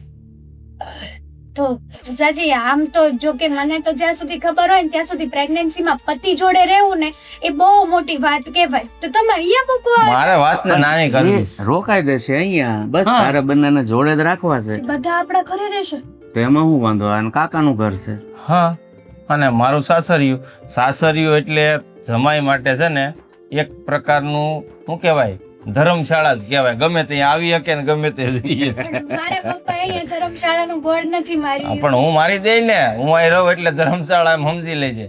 તો જીજાજી આમ તો જો કે મને તો જ્યાં સુધી ખબર હોય ને ત્યાં સુધી પ્રેગ્નન્સીમાં પતિ જોડે રહેવું ને એ બહુ મોટી વાત કહેવાય. તો તમે અહીંયા મૂકવા મારે વાતને નાની કરવી છે. રોકાઈ દેશે અહીંયા, બસ હા. તારે બંનેને જોડે જ રાખવા છે. બધા આપણા ઘરે રહેશે. તો એમાં શું વાંધો? અને કાકાનું ઘર છે. હા, અને મારું સાસરિયું એટલે જમાઈ માટે છે ને એક પ્રકારનું શું કહેવાય, ધર્મશાળા જ કહેવાય. ગમે ત્યાં આવી શકે ને ગમે તે જઈએ. મારા પપ્પા અહીંયા ધર્મશાળાનું બોર્ડ નથી હા, મારી. પણ હું મારી દઈ ને, હું અહીં રહું એટલે ધર્મશાળા એમ સમજી લેજે.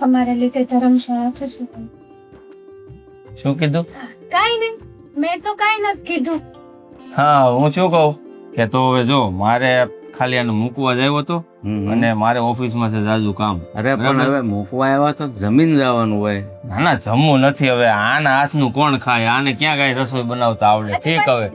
અમારા લીધે ધર્મશાળા થશે. શું કીધું? કાઈ નહીં, મેં તો કાઈ નથી કીધું. હા, હું શું કહું કે તો હવે જો મારે ખાલી આને મૂકવા જ આવ્યો હતો અને મારે ઓફિસમાં છે જાજુ કામ. અરે પણ હવે મૂકવા આવ્યા તો જમીન જવાનું હોય. ના ના, જમવું નથી હવે. આના હાથનું કોણ ખાય? આને ક્યાં કઈ રસોઈ બનાવતા આવડે? ઠીક હવે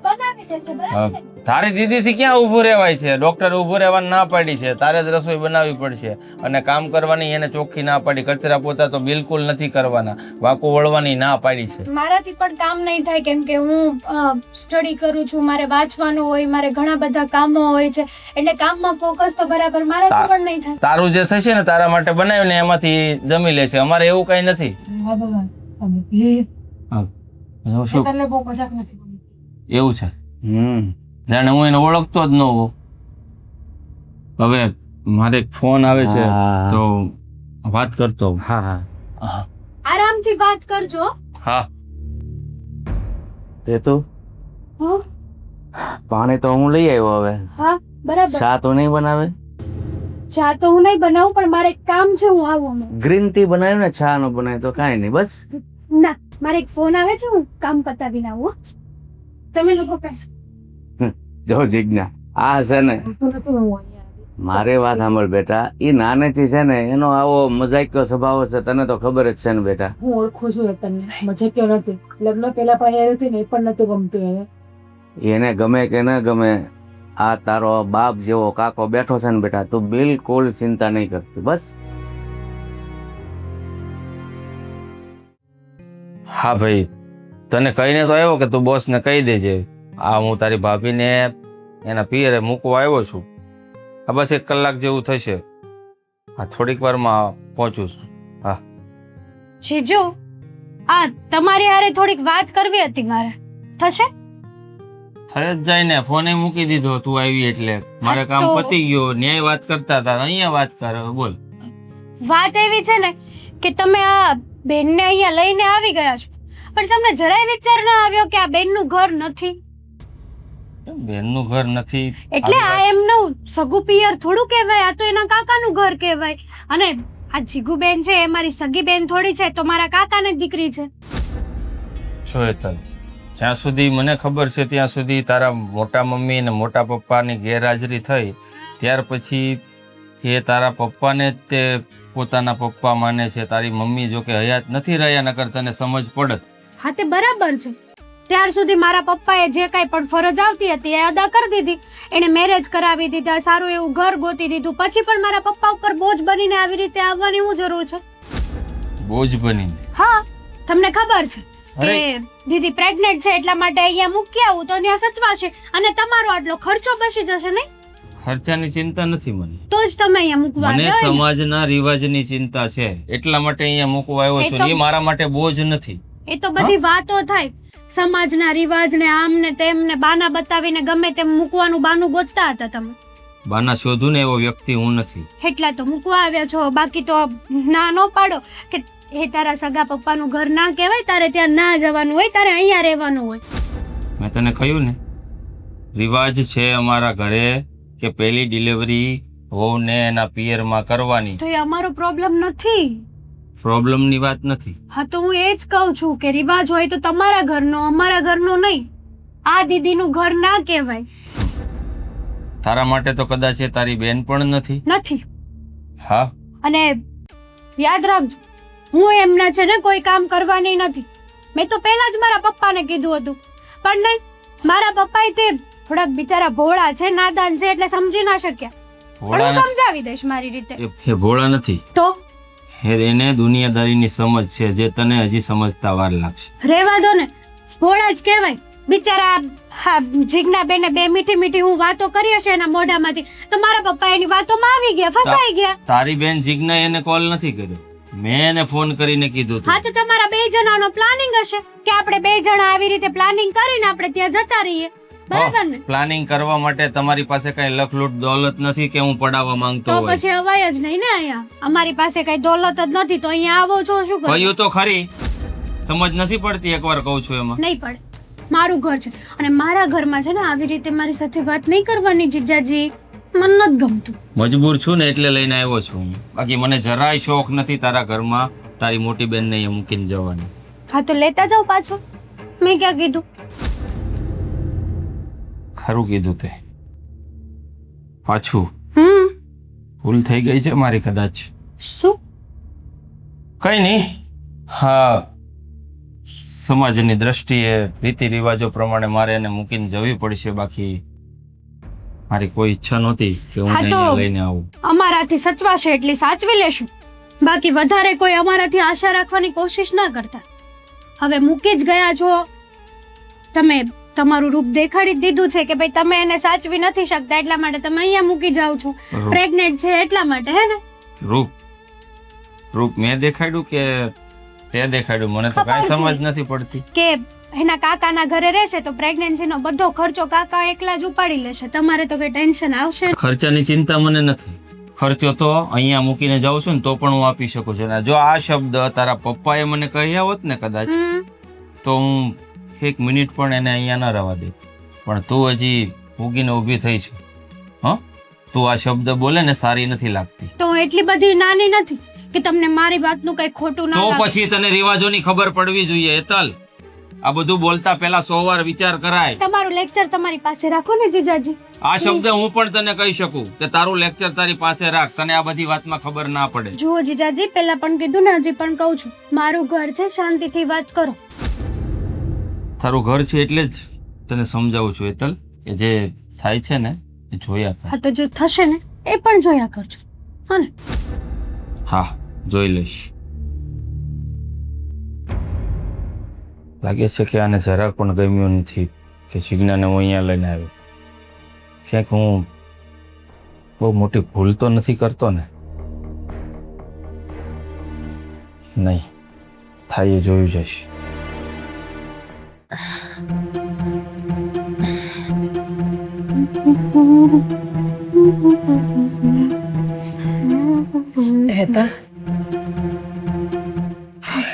બનાવી દેશે બરાબર ને? તારી દીદી થી ક્યાં ઊભું રહેવાય છે? ડોક્ટર ઊભું રહેવાની ના પાડી છે. તારે જ રસોઈ બનાવવી પડશે અને કામ કરવાની એને ચોખ્ખી ના પાડી. કચરા પોતા તો બિલકુલ નથી કરવાના. વાંકું વળવાની ના પાડી છે. મારાથી પણ કામ નહીં થાય કેમ કે હું સ્ટડી કરું છું, મારે વાંચવાનું હોય, મારે ઘણા બધા કામો હોય છે એટલે કામમાં ફોકસ તો બરાબર મારાથી પણ નહીં થાય. તારું જે થશે ને તારા માટે બનાવીને એમાંથી જમી લે છે. અમારે એવું કઈ નથી. ભગવાન તમે પ્લીઝ શું તને બહુ મજાક નથી કરવી. એવું છે? જાણે હું એને ઓળખતો જ ન હોઉં. હવે મારે એક ફોન આવે છે તો વાત કરતો હોઉં. હા હા હા આરામથી વાત કરજો. હા. તે તો હા પાણી તો હું લઈ આવ્યો. હવે હા બરાબર. ચા તો નહીં બનાવે? ચા તો હું નહીં બનાવું પણ મારે એક કામ છે, હું આવું હમણાં. ગ્રીન ટી બનાવ્યું ને, ચા નો બનાવ્યો તો કાંઈ નહીં. બસ ના મારે એક ફોન આવે છે, હું કામ પતાવીને આવું હો. તમે લોકો પેસો. જો જિજ્ઞા, આ છે ને તો નથી હું અહીંયા આવી. મારે વાત સાંભળ બેટા, એ નાનેથી છે ને એનો આવો મજાક્યો સ્વભાવ છે, તને તો ખબર જ છે ને બેટા. હું ઓળખું છું તને. મજા ક્યો નથી. લગ્ન પહેલા પણ એ હતી ને એ પણ નથી ગમતું એને. એને ગમે કે ન ગમે, આ તારો બાપ જેવો કાકો બેઠો છે ને બેટા, તું બિલકુલ ચિંતા નહીં કરતી. બસ હા ભાઈ, તને કહીને તો આવ્યો કે તું બોસને કહી દેજે. આ હું તારી ભાભીને એના પિયરે મૂકવા આવ્યો છું. આ બસ 1 કલાક જેવું થશે. હા, થોડીક વારમાં પહોંચું છું. હા જીજુ આ તમારી હારે થોડીક વાત કરવી હતી મારે. થશે? થઈ જ જાય ને. ફોને મૂકી દીધો તું આવી એટલે. મારે કામ તો- પતી ગયો. ન્યાય વાત કરતા હતા, અહીંયા વાત કર. હવે બોલ. વાત એવી છે ને કે તમે આ બેનને અહીંયા લઈને આવી ગયા છો પણ તમને જરાય વિચાર ના આવ્યો કે આ બેનનું ઘર નથી. બેનનું ઘર નથી એટલે આ એમનું સગું પિયર થોડું કહેવાય, આ તો એના કાકાનું ઘર કહેવાય. અને આ જીગુ બેન છે એ મારી સગી બેન થોડી છે, તો મારા કાકાની દીકરી છે. છો હેતલ, જ્યાં સુધી મને ખબર છે ત્યાં સુધી તારા મોટા મમ્મી અને મોટા પપ્પાની ગેરહાજરી થઈ ત્યાર પછી એ તારા પપ્પાને જ તે પોતાના પપ્પા માને છે. તારી મમ્મી જો કે હયાત નથી રહ્યા, નકર તને સમજ પડત. હા તે બરાબર છે. ત્યાર સુધી મારા પપ્પાએ જે કાંઈ પણ ફરજ આવતી હતી એ અદા કરી દીધી. એણે મેરેજ કરાવી દીધા, સારું એવું ઘર ગોતી દીધું, પછી પણ મારા પપ્પા ઉપર બોજ બનીને આવી રીતે આવવાની શું જરૂર છે? બોજ બનીને. હા તમને ખબર છે અરે. કે દીદી પ્રેગ્નેન્ટ છે એટલા માટે અહીંયા મૂકી આવું તો ત્યાં સચવાશે અને તમારો આટલો ખર્ચો બચી જશે નહીં? ખર્ચાની ચિંતા નથી મને. તો જ તમે અહીંયા મૂકવા મને આવ્યા હોય ને. સમાજના રિવાજની ચિંતા છે, એટલા માટે અહીંયા મૂકવા આવ્યો એ છું. તો- એ મારા માટે બોજ નથી. એ તો બધી વાતો થાય સમાજના રિવાજ ને આમ ને તેમ ને બાના બતાવીને ગમે તેમ મૂકવાનું બાનું ગોતતા હતા તમે, બાના શોધું ને એવો વ્યક્તિ હું નથી. એટલા તો મૂકવા આવ્યા છો. બાકી તો ના નો પાડો કે એ તારા સગા પપ્પાનું ઘર ના કહેવાય, તારે ત્યાં ના જવાનું હોય, તારે અહીંયા રહેવાનું હોય. મેં તને કહ્યું ને, રિવાજ છે અમારા ઘરે કે પહેલી ડિલિવરી વહુને એના પિયરમાં કરવાની. તો એ અમારો પ્રોબ્લેમ નથી. પ્રોબ્લેમની વાત નથી. હા તો હું એ જ કહું છું કે રિવાજ હોય તો તમારા ઘરનો, અમારા ઘરનો નહીં. આ દીદીનું ઘર ના કહેવાય. તારા માટે તો કદાચ એ તારી બેન પણ નથી. નથી. હા, અને યાદ રાખજો, હું એમના છે ને કોઈ કામ કરવાની નથી. મેં તો પહેલા જ મારા પપ્પાને કીધું હતું, પણ નહીં, મારા પપ્પાએ તે થોડાક બિચારા ભોળા છે, નાદાન છે એટલે સમજી ના શક્યા. પણ ભોળા હું નથી. સમજાવી દઈશ મારી રીતે. એ ભોળા નથી. તો એને દુનિયાદારીની સમજ છે જે તને હજી સમજતા વાર લાગશે. રહેવા દો ને, ભોળા જ કહેવાય. બિચારા હા જીજ્ઞાબેને બે મીઠી મીઠી હું વાતો કરી હશે એના મોઢામાંથી, તો મારા પપ્પા એની વાતોમાં આવી ગયા, ફસાઈ ગયા. તારી બેન જીજ્ઞા એને કોલ નથી કર્યો, મેં એને ફોન કરીને કીધું હા તું. તો તમારા બે જણાનો પ્લાનિંગ હશે કે આપણે બે જણા આવી રીતે પ્લાનિંગ કરીને આપણે ત્યાં જતા રહીએ, બરાબર ને? પ્લાનિંગ કરવા માટે તમારી પાસે કઈ લખલૂટ દોલત નથી કે હું પડાવવા માંગતો તો હોય. પછી અવાય જ નહીં ને અહીંયા. અમારી પાસે કઈ દોલત જ નથી તો અહીંયા આવો છો શું કરો? કહ્યું તો ખરી, સમજ નથી પડતી. એકવાર કહું છું એમાં. નહીં પડે. મારું ઘર છે અને મારા ઘરમાં છે ને આવી રીતે મારી સાથે વાત નહીં કરવાની જીજાજી. મને નથી ગમતું. મજબૂર છું ને એટલે લઈને આવ્યો છું હું. બાકી મને જરાય શોખ નથી તારા ઘરમાં તારી મોટી બેનને અહીંયા મૂકીને જવાની. હા તો લેતા જાઓ પાછો. મેં ક્યાં કીધું? ખરું કીધું તે. પાછું ભૂલ થઈ ગઈ છે મારી કદાચ. શું? કઈ નહીં. હા, સમાજની દ્રષ્ટિએ રીતિ રિવાજો પ્રમાણે મારે એને મૂકીને જવી પડશે. બાકી મારી કોઈ ઈચ્છા નહોતી કે હું હા તો- અહીંયા લઈને આવું. અમારાથી સચવાશે એટલી સાચવી લેશું. બાકી વધારે કોઈ અમારાથી આશા રાખવાની કોશિશ ના કરતા. હવે મૂકી જ ગયા છો તમે, તમારું રૂપ દેખાડી જ દીધું છે કે ભાઈ તમે એને સાચવી નથી શકતા એટલા માટે તમે અહીંયા મૂકી જાઓ છો. રૂપ- પ્રેગ્નેન્ટ છે એટલા માટે, હે ને? રૂપ મેં દેખાડ્યું કે તે દેખાડ્યું? મને તો ખબર કાંઈ છે. સમજ નથી પડતી. કે એના કાકાના ઘરે રહેશે તો પ્રેગ્નન્સીનો બધો ખર્ચો કાકા એકલા જ ઉપાડી લેશે. તમારે તો કઈ ટેન્શન આવશે નહીં. ખર્ચાની ચિંતા મને નથી. ખર્ચો તો અહીંયા મૂકીને જાઉં છું ને તો પણ હું આપી શકું છું. અને જો આ શબ્દ તારા પપ્પાએ મને કહ્યા હોત ને કદાચ, હમ. તો હું એક મિનિટ પણ એને અહીંયા ન રહેવા દે. પણ તું હજી ઉગીને ઊભી થઈ છે. હા, તું આ શબ્દ બોલે ને સારી નથી લાગતી. તો હું એટલી બધી નાની નથી કે તમને મારી વાતનું કઈ ખોટું ના તો લાગે. પછી તને રિવાજોની ખબર પડવી જોઈએ હેતલ. આ બધું બોલતા પહેલા 100 વાર વિચાર કરાય. તમારું લેક્ચર તમારી પાસે રાખો ને જીજાજી. આ શબ્દ હું પણ તને કહી શકું કે તારું લેક્ચર તારી પાસે રાખ. તને આ બધી વાતમાં ખબર ના પડે. જુઓ જીજાજી, પહેલા પણ કીધું ને હજી પણ કહું છું, મારું ઘર છે, શાંતિથી વાત કરો. તારું ઘર છે એટલે જ તને સમજાવું છું હેતલ કે જે થાય છે ને એ જોયા કર. હા તો જે થશે ને એ પણ જોયા કરજો, હા ને? હા, જોઈ લઈશ. લાગે છે કે આને જરાક પણ ગમ્યું નથી કે જીજ્ઞાને હું અહીંયા લઈને આવ્યો. ક્યાંક હું બહુ મોટી ભૂલ તો નથી કરતો ને? નહીં થાય એ જોયું જઈશ. હેતલ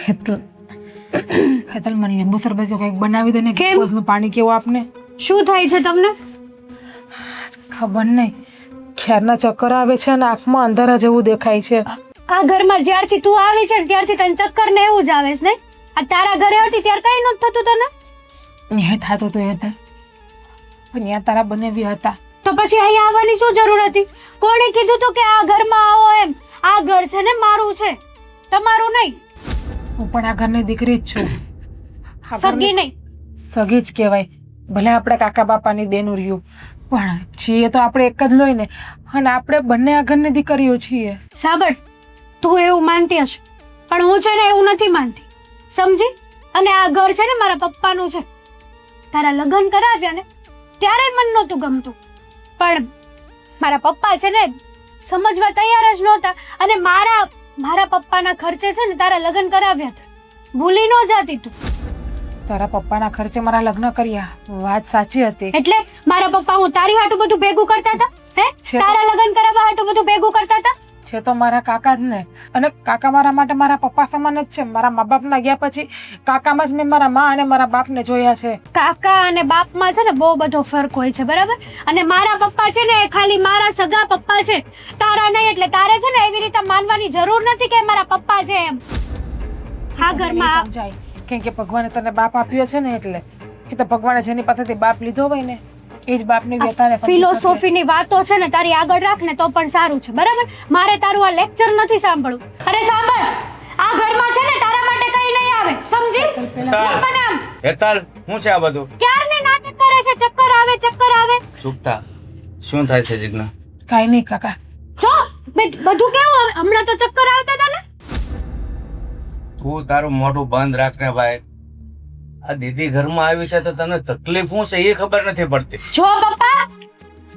હેતલ હેતલ મને લીંબુ શરબત કે કંઈક બનાવી દે ને. કેમ? ગ્લુકોઝનું પાણી કેવું આપને. શું થાય છે તમને? ખબર નહીં, ખ્યારના ચક્કર આવે છે અને આંખમાં અંધારા જેવું દેખાય છે. આ ઘરમાં જ્યારથી તું આવી છે ત્યારથી તને ચક્કર ને એવું જ આવે છે ને? આ તારા ઘરે હતી ત્યારે કઈ નહોતું થતું તને? ન્યાય થતો તો હેતલ, પણ ત્યાં તારા બનેવી હતા. તો પછી અહીંયા આવવાની શું જરૂર હતી? કોણે કીધું તું કે આ ઘરમાં આવો એમ? આ ઘર છે ને મારું છે, તમારું નહીં. હું પણ આ ઘરની દીકરી જ છું. આ સગી ઘરની- નહીં. સગી જ કહેવાય. ભલે આપણે કાકા બાપાની દેનું રહ્યું, પણ છીએ તો આપણે એક જ લોહી ને. અને આપણે બંને આ ઘરની દીકરીઓ છીએ. સાંભળ, તું એવું માનતી હશે, પણ હું છે ને એવું નથી માનતી, સમજી? અને આ ઘર છે ને મારા પપ્પાનું છે. તારા લગ્ન કરાવ્યા ને ત્યારે મને નહોતું ગમતું, પણ મારા પપ્પા છે ને સમજવા તૈયાર જ નહોતા, અને મારા પપ્પાના ખર્ચે છે ને તારા લગ્ન કરાવ્યા હતા. ભૂલી ન જાતી તું. તારા પપ્પાના ખર્ચે મારા લગ્ન કર્યા, વાત સાચી હતી. એટલે મારા પપ્પા હું તારી હાટું બધું ભેગું કરતા હતા? હે, છે. તારા લગ્ન કરાવવા હાટું બધું ભેગું કરતા હતા? છે તો મારા કાકા જ ને, અને કાકા મારા માટે મારા પપ્પા સમાન જ છે. મારા મા બાપના ગયા પછી કાકામાં જ મેં મારા મા અને મારા બાપને જોયા છે. કાકા અને બાપમાં છે ને બહુ બધો ફરક હોય છે, બરાબર? અને મારા પપ્પા છે ને એ ખાલી મારા સગા પપ્પા છે, તારા નહીં. એટલે તારે છે ને એવી રીતે માનવાની જરૂર નથી કે મારા પપ્પા છે એમ. હા, ઘરમાં સમજાય કેમ કે ભગવાને તને બાપ આપ્યો છે ને, એટલે એ તો ભગવાને જેની પાસેથી બાપ લીધો હોય ને એ જ બાપની વ્યથાને ફિલોસોફીની વાતો છે ને તારી આગળ રાખ ને તો પણ સારું છે, બરાબર? મારે તારું આ લેક્ચર નથી સાંભળવું. અરે સાંભળ, આ ઘરમાં છે ને તારા માટે કઈ નહીં આવે, સમજી? નામ હેતલ, શું છે આ બધું? ક્યારને નાટક કરે છે, ચક્કર આવે. ચૂપતા. શું થાય છે જીજ્ઞા? કાઈ નહીં કાકા. જો બધું કેવું આવે, હમણાં તો ચક્કર આવતા હતા ને. તું તારું મોઢું બંધ રાખ ને ભાઈ. આ દીદી ઘરમાં આવી છે તો તને તકલીફ શું છે એ ખબર નથી પડતી. જો પપ્પા,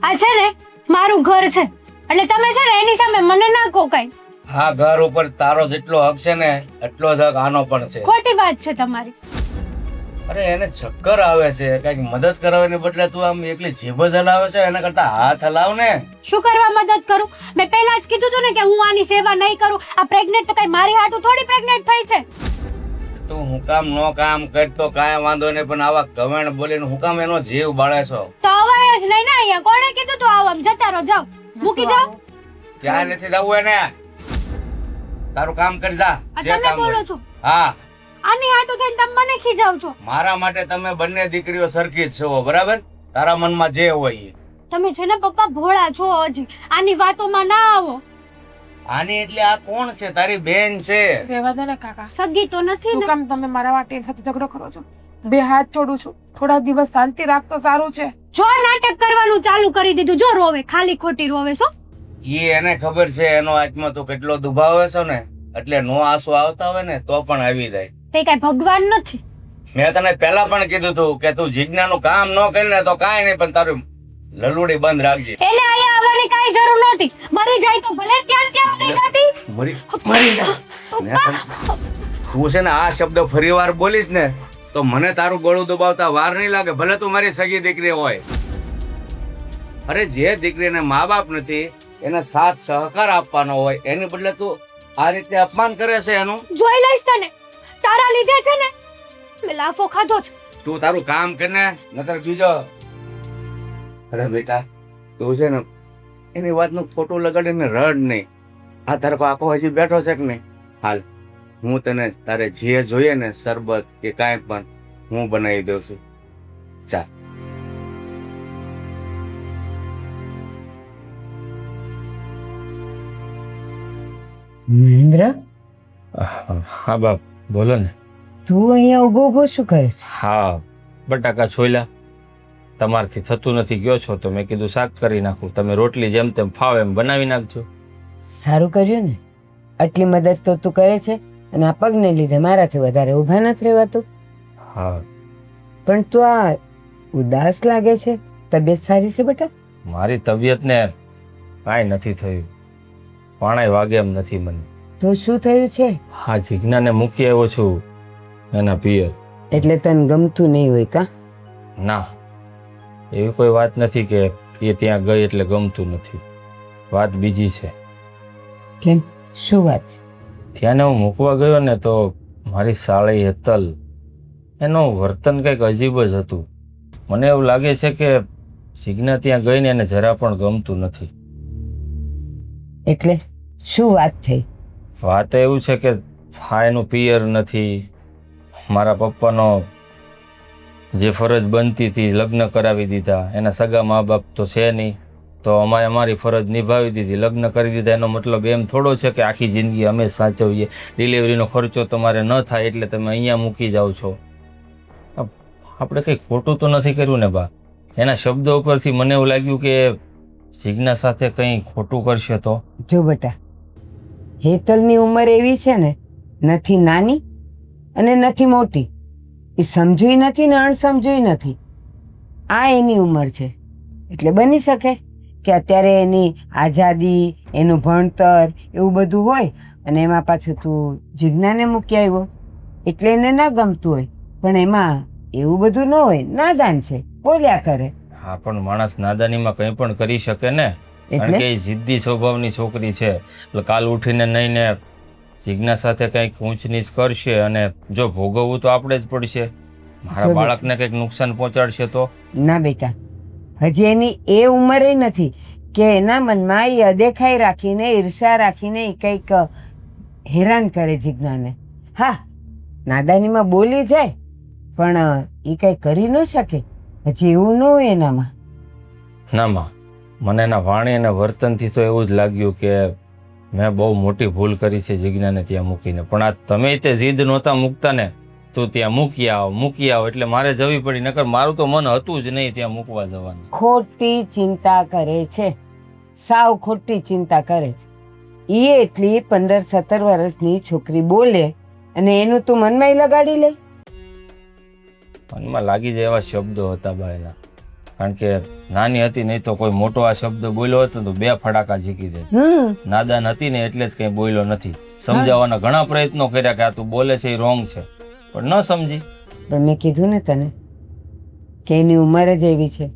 આ છે ને મારું ઘર છે, એટલે તમે છે ને એની સામે મને ના કહો કઈ. હા, ઘર ઉપર તારો જેટલો હક છે ને એટલો જ હક આનો પણ છે. ખોટી વાત છે તમારી. અરે એને ચક્કર આવે છે, કઈક મદદ કરાવવાને બદલે તું આમ એકલી જીભ જ હલાવે છે. એના કરતા હાથ હલાવ ને. શું કરવા મદદ કરું? મેં પહેલા જ કીધું હતું ને કે હું આની સેવા નહીં કરું. આ પ્રેગ્નેન્ટ તો કઈ મારી હાટુ થોડી પ્રેગ્નેન્ટ થઈ છે. તું હું કામ નો કામ કરતો કાંઈ વાંધો નહીં, પણ આવા કમેન્ટ બોલીને હું કામ એનો જીવ બાળે છો? તો અવાય જ નહીં ને અહીંયા. કોણે કીધું તું આવ? આમ જતા રહો, જાઓ, મૂકી જાઓ. ત્યાં નથી જવું એને. તારું કામ કરી જા. આ જે તમે કામ બોલો હોય. છો? હા, આની હાટુ થઈને તમે મને ખીજાવ છો. મારા માટે તમે બંને દીકરીઓ સરખી જ છો, બરાબર? તારા મનમાં જે હોય એ. તમે છે ને પપ્પા ભોળા છો હજી. આની વાતોમાં ના આવો. આની એટલે આ કોણ છે? તારી બેન છે. રહેવા દે ને કાકા. સગી તો નથી શું ને. કામ તમે મારા માટે એની સાથે ઝઘડો કરો છો? બે હાથ છોડું છું, થોડા દિવસ શાંતિ રાખ તો સારું છે. જો નાટક કરવાનું ચાલુ કરી દીધું, જો રોવે, ખાલી ખોટી રોવે. શું ઈ એને ખબર છે એનો આત્મા તો કેટલો દુભાવે છે ને, એટલે નો આંસુ આવતા હોય ને તો પણ આવી જાય. તે કઈ ભગવાન નથી. મેં તને પહેલા પણ કીધું હતું કે તું જીજ્ઞાનું કામ ન કરીને તો કાંઈ નહીં, પણ તારું લલુડી બંધ રાખજે. એને અહીંયા આવવાની કાઈ જરૂર નહોતી. મરી જાય તો ભલે ત્યાં મરી જાતી. મરી જા. તું છે ને આ શબ્દ ફરીવાર બોલીશ ને તો મને તારું ગળું દબાવતા વાર નહીં લાગે, ભલે તું મારી સગી દીકરી હોય. અરે જે દીકરીને મા બાપ નથી એને સાથ સહકાર આપવાનો હોય, એની બદલે તું આ રીતે અપમાન કરે છે એનું. જોઈ લઈશ તને. તારા લીધે છે ને મેં લાફો ખાધો છે. તું તારું કામ કરીને નતર બીજો. અરે બેટા, તું છે ને એની વાતનું ખોટું લગાડીને રડ નહીં. આ તારો આખો હજી બેઠો છે કે નહીં? હાલ, હું તને તારે જે જોઈએ ને શરબત કે કાંઈ પણ હું બનાવી દઉં છું. ચાલ. મહેન્દ્ર, હા બાપ, બોલો ને. તું અહીંયા ઊભો ઊભો શું કરે છે? હા, બટાકા છોલ્યા. તમારથી થતું નથી ગયો છો તો મેં કીધું શાક કરી નાખું. તમે રોટલી જેમ તેમ ફાવે એમ બનાવી નાખજો. સારું કર્યું ને. આટલી મદદ તો તું કરે છે, અને આ પગને લીધે મારાથી વધારે ઊભા નથી રહેવાતું. હા, પણ તું આ ઉદાસ લાગે છે. તબિયત સારી છે બેટા? મારી તબિયતને કાંઈ નથી થયું, પાણાય વાગે એમ નથી મને. તો શું થયું છે? હા, જીજ્ઞાને મૂકી આવ્યો છું એના પિયર. એટલે તને ગમતું નહીં હોય કા? ના, એવી કોઈ વાત નથી કે એ ત્યાં ગઈ એટલે ગમતું નથી. વાત બીજી છે. કેમ? શું વાત છે? ત્યાંને હું મૂકવા ગયો ને તો મારી સાળી હેતલ, એનું વર્તન કંઈક અજીબ જ હતું. મને એવું લાગે છે કે જીજ્ઞા ત્યાં ગઈને એને જરા પણ ગમતું નથી. એટલે શું વાત થઈ? વાત એવું છે કે હા, એનું પિયર નથી. મારા પપ્પાનો જે ફરજ બનતી હતી લગ્ન કરાવી દીધા. એના સગા મા બાપ તો છે નહીં, તો અમારે અમારી ફરજ નિભાવી દીધી, લગ્ન કરી દીધા. એનો મતલબ એમ થોડો છે કે આખી જિંદગી અમે સાચવીએ. ડિલિવરીનો ખર્ચો તમારે ન થાય એટલે તમે અહીંયા મૂકી જાઓ છો. આપણે કંઈ ખોટું તો નથી કર્યું ને બા? એના શબ્દો ઉપરથી મને એવું લાગ્યું કે જીજ્ઞા સાથે કંઈ ખોટું કરશે તો. જો બેટા, હેતલની ઉંમર એવી છે ને, નથી નાની અને નથી મોટી. એ સમજુય નથી ને અણસમજુય નથી. આ એની ઉંમર છે. એટલે બની શકે કે અત્યારે એની આઝાદી, એનું ભણતર એવું બધું હોય અને એમાં પાછું તું જિજ્ઞાને મૂકી આવ્યો એટલે એને ના ગમતું હોય. પણ એમાં એવું બધું ન હોય, નાદાન છે, બોલ્યા કરે. હા, પણ માણસ નાદાનીમાં કંઈ પણ કરી શકે ને. કારણ એટલે કે એ જિદ્દી સ્વભાવની છોકરી છે. એટલે કાલ ઉઠીને નહીં ને જિજ્ઞા સાથે કંઈક ઊંચ નીચ કરશે અને જો ભોગવવું તો આપણે જ પડશે. મારા જો બાળકને કંઈક નુકસાન પહોંચાડશે તો? ના બેટા, હજી એની એ ઉંમરે નથી કે એના મનમાં એ અદેખાઈ રાખીને, ઈર્ષા રાખીને એ કંઈક હેરાન કરે જિજ્ઞાને. હા, નાદાનીમાં બોલી જાય પણ એ કંઈ કરી ન શકે. હજી એવું ન હોય એનામાં. ના માં, મને એના વાણી અને વર્તનથી તો એવું જ લાગ્યું કે મેં બહુ મોટી ભૂલ કરી છે જિજ્ઞાને ત્યાં મૂકીને. પણ આ તમે તે જીદ નહોતા મૂકતા ને, તું ત્યાં મૂકી આવ એટલે મારે જવી પડી. નકર મારું તો મન હતું જ નહીં ત્યાં મૂકવા જવાનું. ખોટી ચિંતા કરે છે, સાવ ખોટી ચિંતા કરે છે. એ એટલી 15-17 વર્ષની છોકરી બોલે અને એનું તું મનમાં લગાડી લે. મનમાં લાગી જાય એવા શબ્દો હતા બા એના. કારણ કે નાની હતી નહીં તો કોઈ મોટો આ શબ્દ બોલ્યો હતો તો 2 ફડાકા ઝીકી દે. નાદાન હતી ને એટલે જ કંઈ બોલ્યો નથી. સમજાવવાના ઘણા પ્રયત્નો કર્યા કે આ તું બોલે છે એ રોંગ છે, પણ ન સમજી. પણ મેં કીધું ને તને કે એની ઉંમર જ એવી છે,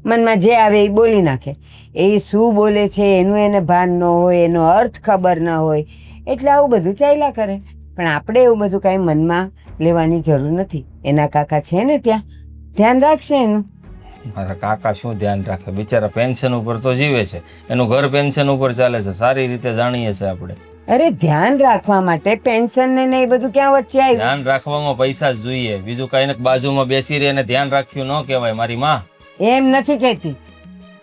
મનમાં જે આવે એ બોલી નાખે. એ શું બોલે છે એનું એને ભાન ન હોય, એનો અર્થ ખબર ન હોય એટલે આવું બધું ચાલ્યા કરે. પણ આપણે એવું બધું કાંઈ મનમાં લેવાની જરૂર નથી. એના કાકા છે ને ત્યાં, ધ્યાન રાખશે એનું. મારા કાકા શું ધ્યાન રાખે? બિચારા પેન્શન ઉપર તો જીવે છે, એનું ઘર પેન્શન ઉપર ચાલે છે, સારી રીતે જાણીએ છીએ આપણે. અરે ધ્યાન રાખવા માટે પેન્શન ને એ બધું ક્યાં વચ્ચે આવ્યું? ધ્યાન રાખવામાં પૈસા જ જોઈએ, બીજું કઈ ને. બાજુમાં બેસી રહે અને ધ્યાન રાખ્યું ન કહેવાય મારી માં. એમ નથી કહેતી.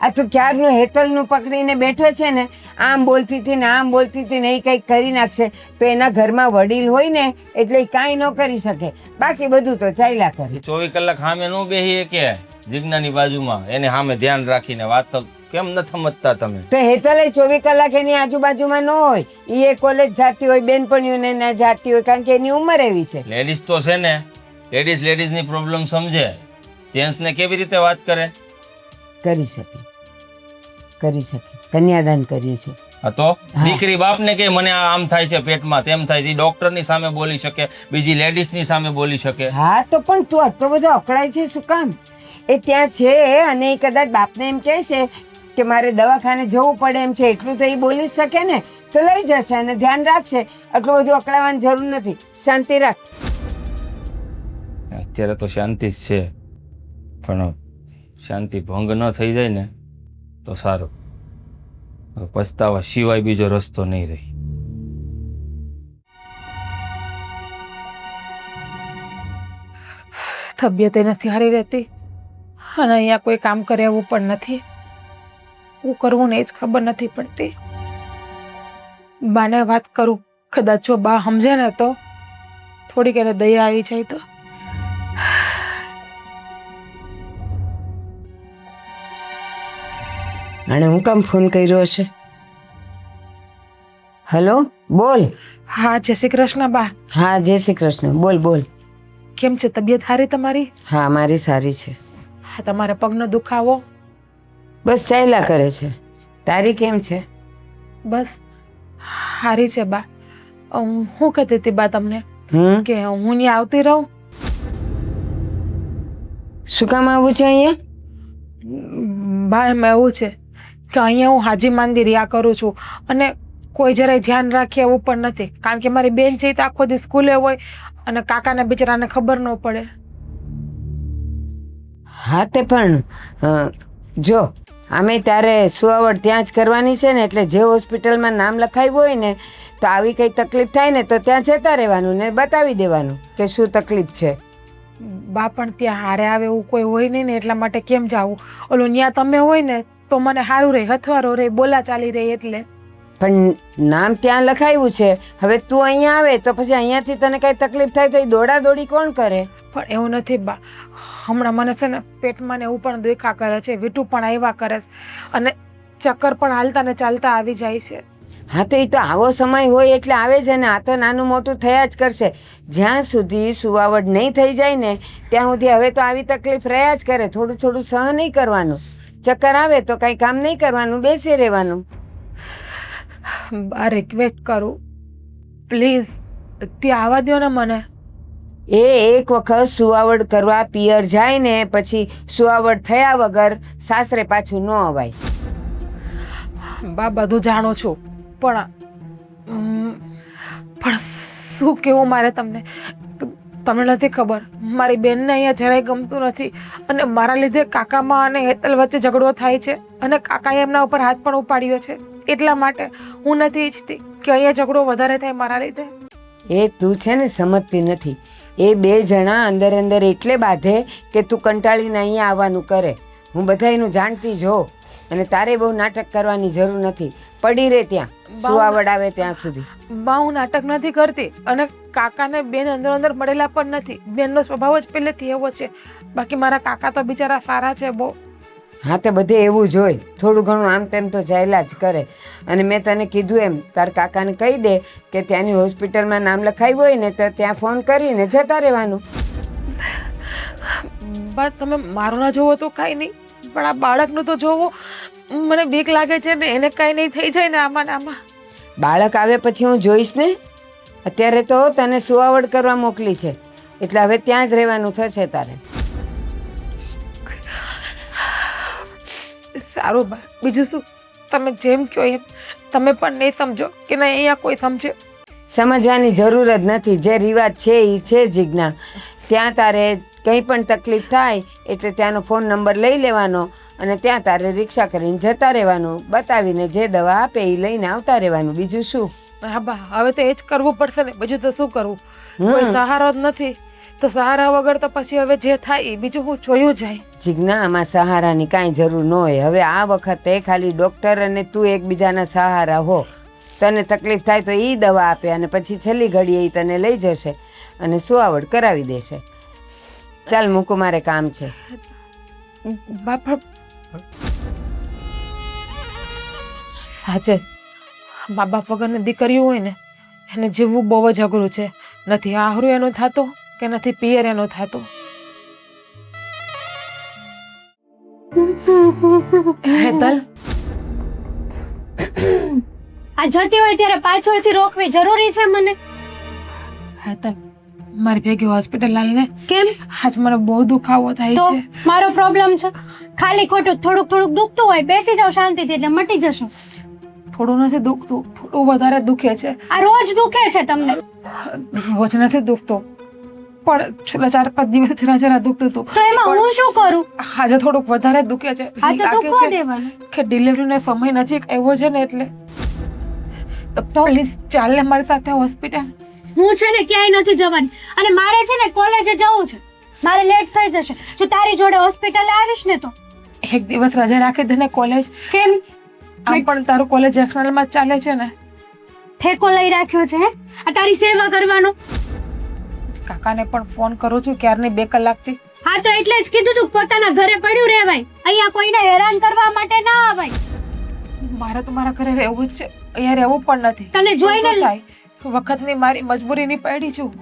આ તું ક્યારનું હેતલનું પકડીને બેઠો છે ને, આમ બોલતી હતી ને આમ બોલતી હતી ને એ કંઈક કરી નાખશે તો એના ઘરમાં વડીલ હોય ને એટલે એ કાંઈ ન કરી શકે. બાકી બધું તો ચાલ્યા કરે. 24 કલાક સામે ન બેહીએ કે જિજ્ઞાની બાજુમાં એને સામે ધ્યાન રાખીને વાત તો કેમ ન સમજતા તમે? તો હેતલે 24 કલાક એની આજુબાજુમાં ન હોય. એ કોલેજ જાતી હોય, બેનપણીઓને ના જાતી હોય કારણ કે એની ઉંમર એવી છે. લેડીઝ તો છે ને, લેડીઝની પ્રોબ્લેમ સમજે. જેન્ટ્સને કેવી રીતે વાત કરે? કરી શકે. કન્યાદાન કર્યું છે. હા તો દીકરી બાપને કે મને આમ થાય છે પેટમાં, તેમ થાય છે, ડોક્ટરની સામે બોલી શકે, બીજી લેડીઝની સામે બોલી શકે. હા તો પણ તું આટલો બધો અકળાય છે શું કામ? એ ત્યાં છે અને એ કદાચ બાપને એમ કહે છે કે મારે દવાખાને જવું પડે એમ છે એટલું તો એ બોલી શકે ને, તો લઈ જશે અને ધ્યાન રાખશે. આટલું બધું અકળાવવાની જરૂર નથી. શાંતિ રાખ. અત્યારે તો શાંતિ જ છે, પણ શાંતિ ભંગ ન થઈ જાય ને તો સારું. પછતાવા સિવાય બીજો રસ્તો નહીં રહી. તબિયત નથી હારી રહેતી અને અહીંયા કોઈ કામ કરે એવું પણ નથી. શું કરવું ને એ જ ખબર નથી પડતી. બાને વાત કરું, કદાચ જો બા સમજે ને તો થોડીક એને દયા આવી જાય તો. અને હું કામ ફોન કર્યો હશે? હલો, બોલ. હા, જય શ્રી કૃષ્ણ બા. હા, જય શ્રી કૃષ્ણ. બોલ. કેમ છે તબિયત સારી તમારી? હા, મારી સારી છે. હા, તમારે પગનો દુખાવો? બસ ચાલ્યા કરે છે. તારી કેમ છે? બસ સારી છે બા. હું કહેતી હતી બા તમને કે હું ત્યાં આવતી રહું. શું કામ આવું છે અહીંયા? બા એમાં એવું છે કે અહીંયા હું હાજી માંદી રહ્યા કરું છું અને કોઈ જરાય ધ્યાન રાખે એવું પણ નથી. કારણ કે મારી બેન છે એ તો આખો દી સ્કૂલે હોય અને કાકાના બિચારાને ખબર ન પડે. હા તે પણ જો આમે તારે સુવાવડ ત્યાં જ કરવાની છે ને, એટલે જે હોસ્પિટલમાં નામ લખાવ્યું હોય ને તો આવી કંઈ તકલીફ થાય ને તો ત્યાં જતા રહેવાનું ને બતાવી દેવાનું કે શું તકલીફ છે. બા પણ ત્યાં હારે આવે એવું કોઈ હોય નહીં ને એટલા માટે કેમ જાવું? ઓલું ત્યાં તમે હોય ને તો મને સારું રહે, હથવારો રહે, બોલા ચાલી રહે. એટલે પણ નામ ત્યાં લખાવ્યું છે. હવે તું અહીંયા આવે તો પછી અહીંયાથી તને કઈ તકલીફ થાય તો એ દોડા દોડી કોણ કરે? પણ એવું નથી બા. હમણાં મને છે ને પેટમાં ને એવું પણ દુખા કરે છે, વીટું પણ આવ્યા કરે છે અને ચક્કર પણ હાલતા ને ચાલતા આવી જાય છે. હા તો એ તો આવો સમય હોય એટલે આવે છે ને. આ તો નાનું મોટું થયા જ કરશે. જ્યાં સુધી સુવાવડ નહીં થઈ જાય ને ત્યાં સુધી હવે તો આવી તકલીફ રહ્યા જ કરે. થોડું થોડું સહન નહીં કરવાનું. ચક્કર આવે તો કાંઈ કામ નહીં કરવાનું, બેસી રહેવાનું. બા રિક્વેસ્ટ કરું પ્લીઝ, ત્યાં આવવા દો ને મને. એ એક વખત સુવાવડ કરવા પિયર જાય ને પછી સુવાવડ થયા વગર સાસરે પાછું ન અવાય. બા બધું જાણું છું પણ શું કેવું મારે તમને? તમને નથી ખબર, મારી બેનને અહીંયા જરાય ગમતું નથી અને મારા લીધે કાકામાં અને હેતલ વચ્ચે ઝઘડો થાય છે અને કાકાએ એમના ઉપર હાથ પણ ઉપાડ્યો છે. એટલા માટે હું નથી ઈચ્છતી કે અહીંયા ઝઘડો વધારે થાય મારા લીધે. એ તું છે ને સમજતી નથી. એ બે જણા અંદર અંદર એટલે બાંધે કે તું કંટાળીને અહીંયા આવવાનું કરે. હું બધાયનું જાણતી જો, અને તારે બહુ નાટક કરવાની જરૂર નથી. પડી રહે ત્યાં સુવાવડ આવે ત્યાં સુધી. બા હું નાટક નથી કરતી અને કાકાને બેન અંદર અંદર મળેલા પણ નથી. બેનનો સ્વભાવ જ પહેલેથી એવો છે. બાકી મારા કાકા તો બિચારા સારા છે બહુ. હા તો બધે એવું જ હોય. થોડું ઘણું આમ તેમ તો ચાલ્યા જ કરે. અને મેં તને કીધું એમ તાર કાકાને કહી દે કે ત્યાંની હોસ્પિટલમાં નામ લખાવ્યું હોય ને તો ત્યાં ફોન કરીને જતા રહેવાનું. બા તમે મારું ના જોવો તો કાંઈ નહીં, પણ આ બાળકનું તો જોવો. મને બીક લાગે છે ને એને કાંઈ નહીં થઈ જાય ને આમાં ને આમાં. બાળક આવે પછી હું જોઈશ ને. અત્યારે તો તને સુવાવડ કરવા મોકલી છે એટલે હવે ત્યાં જ રહેવાનું થશે તારે. સારું બા, બીજું શું? તમે જેમ કહો એમ. તમે પણ નહીં સમજો કે નહીં અહીંયા કોઈ સમજે. સમજવાની જરૂર જ નથી. જે રિવાજ છે એ છે જીજ્ઞા. ત્યાં તારે કંઈ પણ તકલીફ થાય એટલે ત્યાંનો ફોન નંબર લઈ લેવાનો અને ત્યાં તારે રિક્ષા કરીને જતા રહેવાનું. બતાવીને જે દવા આપે એ લઈને આવતા રહેવાનું. બીજું શું? હા બા, હવે તો એ જ કરવું પડશે ને. બીજું તો શું કરવું? કોઈ સહારો જ નથી તો સહારા વગર તો પછી હવે જે થાય એ બીજું હું જોયું જાય. જીજ્ઞા, આમાં સહારાની કાંઈ જરૂર ન હોય. હવે આ વખતે ખાલી ડૉક્ટર અને તું એકબીજાના સહારા હો. તને તકલીફ થાય તો એ દવા આપે અને પછી છેલ્લી ઘડીએ એ તને લઈ જશે અને સુવાવડ કરાવી દેશે. ચાલ મૂકું, મારે કામ છે. બાપા સાચે મા બાપ વગરની દીકરીઓ હોય ને એને જીવવું બહુ જ અઘરું છે. નથી આહરું એનું થતું કે નથી પિયર એનું થતું. હેતલ, આ જતી હોય ત્યારે પાછળથી રોકવી જરૂરી છે મને. હેતલ મારી ભેગી હોસ્પિટલ લાલને. કેમ? આજ મને બહુ દુખાવો થાય તો છે. મારો પ્રોબ્લેમ છે? ખાલી ખોટું થોડુંક થોડુંક દુખતું હોય, બેસી જાવ શાંતિથી એટલે મટી જશે. થોડું નથી દુખતું, થોડું વધારે દુખે છે. આ રોજ દુખે છે તમને? રોજ નથી દુખતું પણ છેલ્લા 4-5 દિવસ જરા જરા દુખતું હતું. તો એમાં હું શું કરું? આજે થોડુંક વધારે દુખે છે. આ તો લાગે દુખવા છે દેવાનું. કે ડિલિવરીનો સમય નજીક આવ્યો છે ને એટલે. પ્લીઝ ચાલ ને મારી સાથે હોસ્પિટલ. હું છે ને ક્યાંય નથી જવાની અને મારે છે ને કોલેજે જવું છે. મારે લેટ થઈ જશે જો તારી જોડે હોસ્પિટલે આવીશ ને તો. એક દિવસ રજા રાખી દે ને કોલેજ. કેમ? આમ પણ તારું કોલેજ એક્સટર્નલમાં જ ચાલે છે ને. ઠેકો લઈ રાખ્યો છે હે? આ તારી સેવા કરવાનો? કાકાને પણ ફોન કરું છું ક્યારની 2 કલાકથી. હા તો એટલે જ કીધું તું પોતાના ઘરે પડ્યું રહેવાય. અહીંયા કોઈને હેરાન કરવા માટે ના આવાય. મારે તો મારા ઘરે રહેવું જ છે, અહીંયા રહેવું પણ નથી. તને જોઈને શું થાય? વખતની મારી મજબૂરીની પડી છું.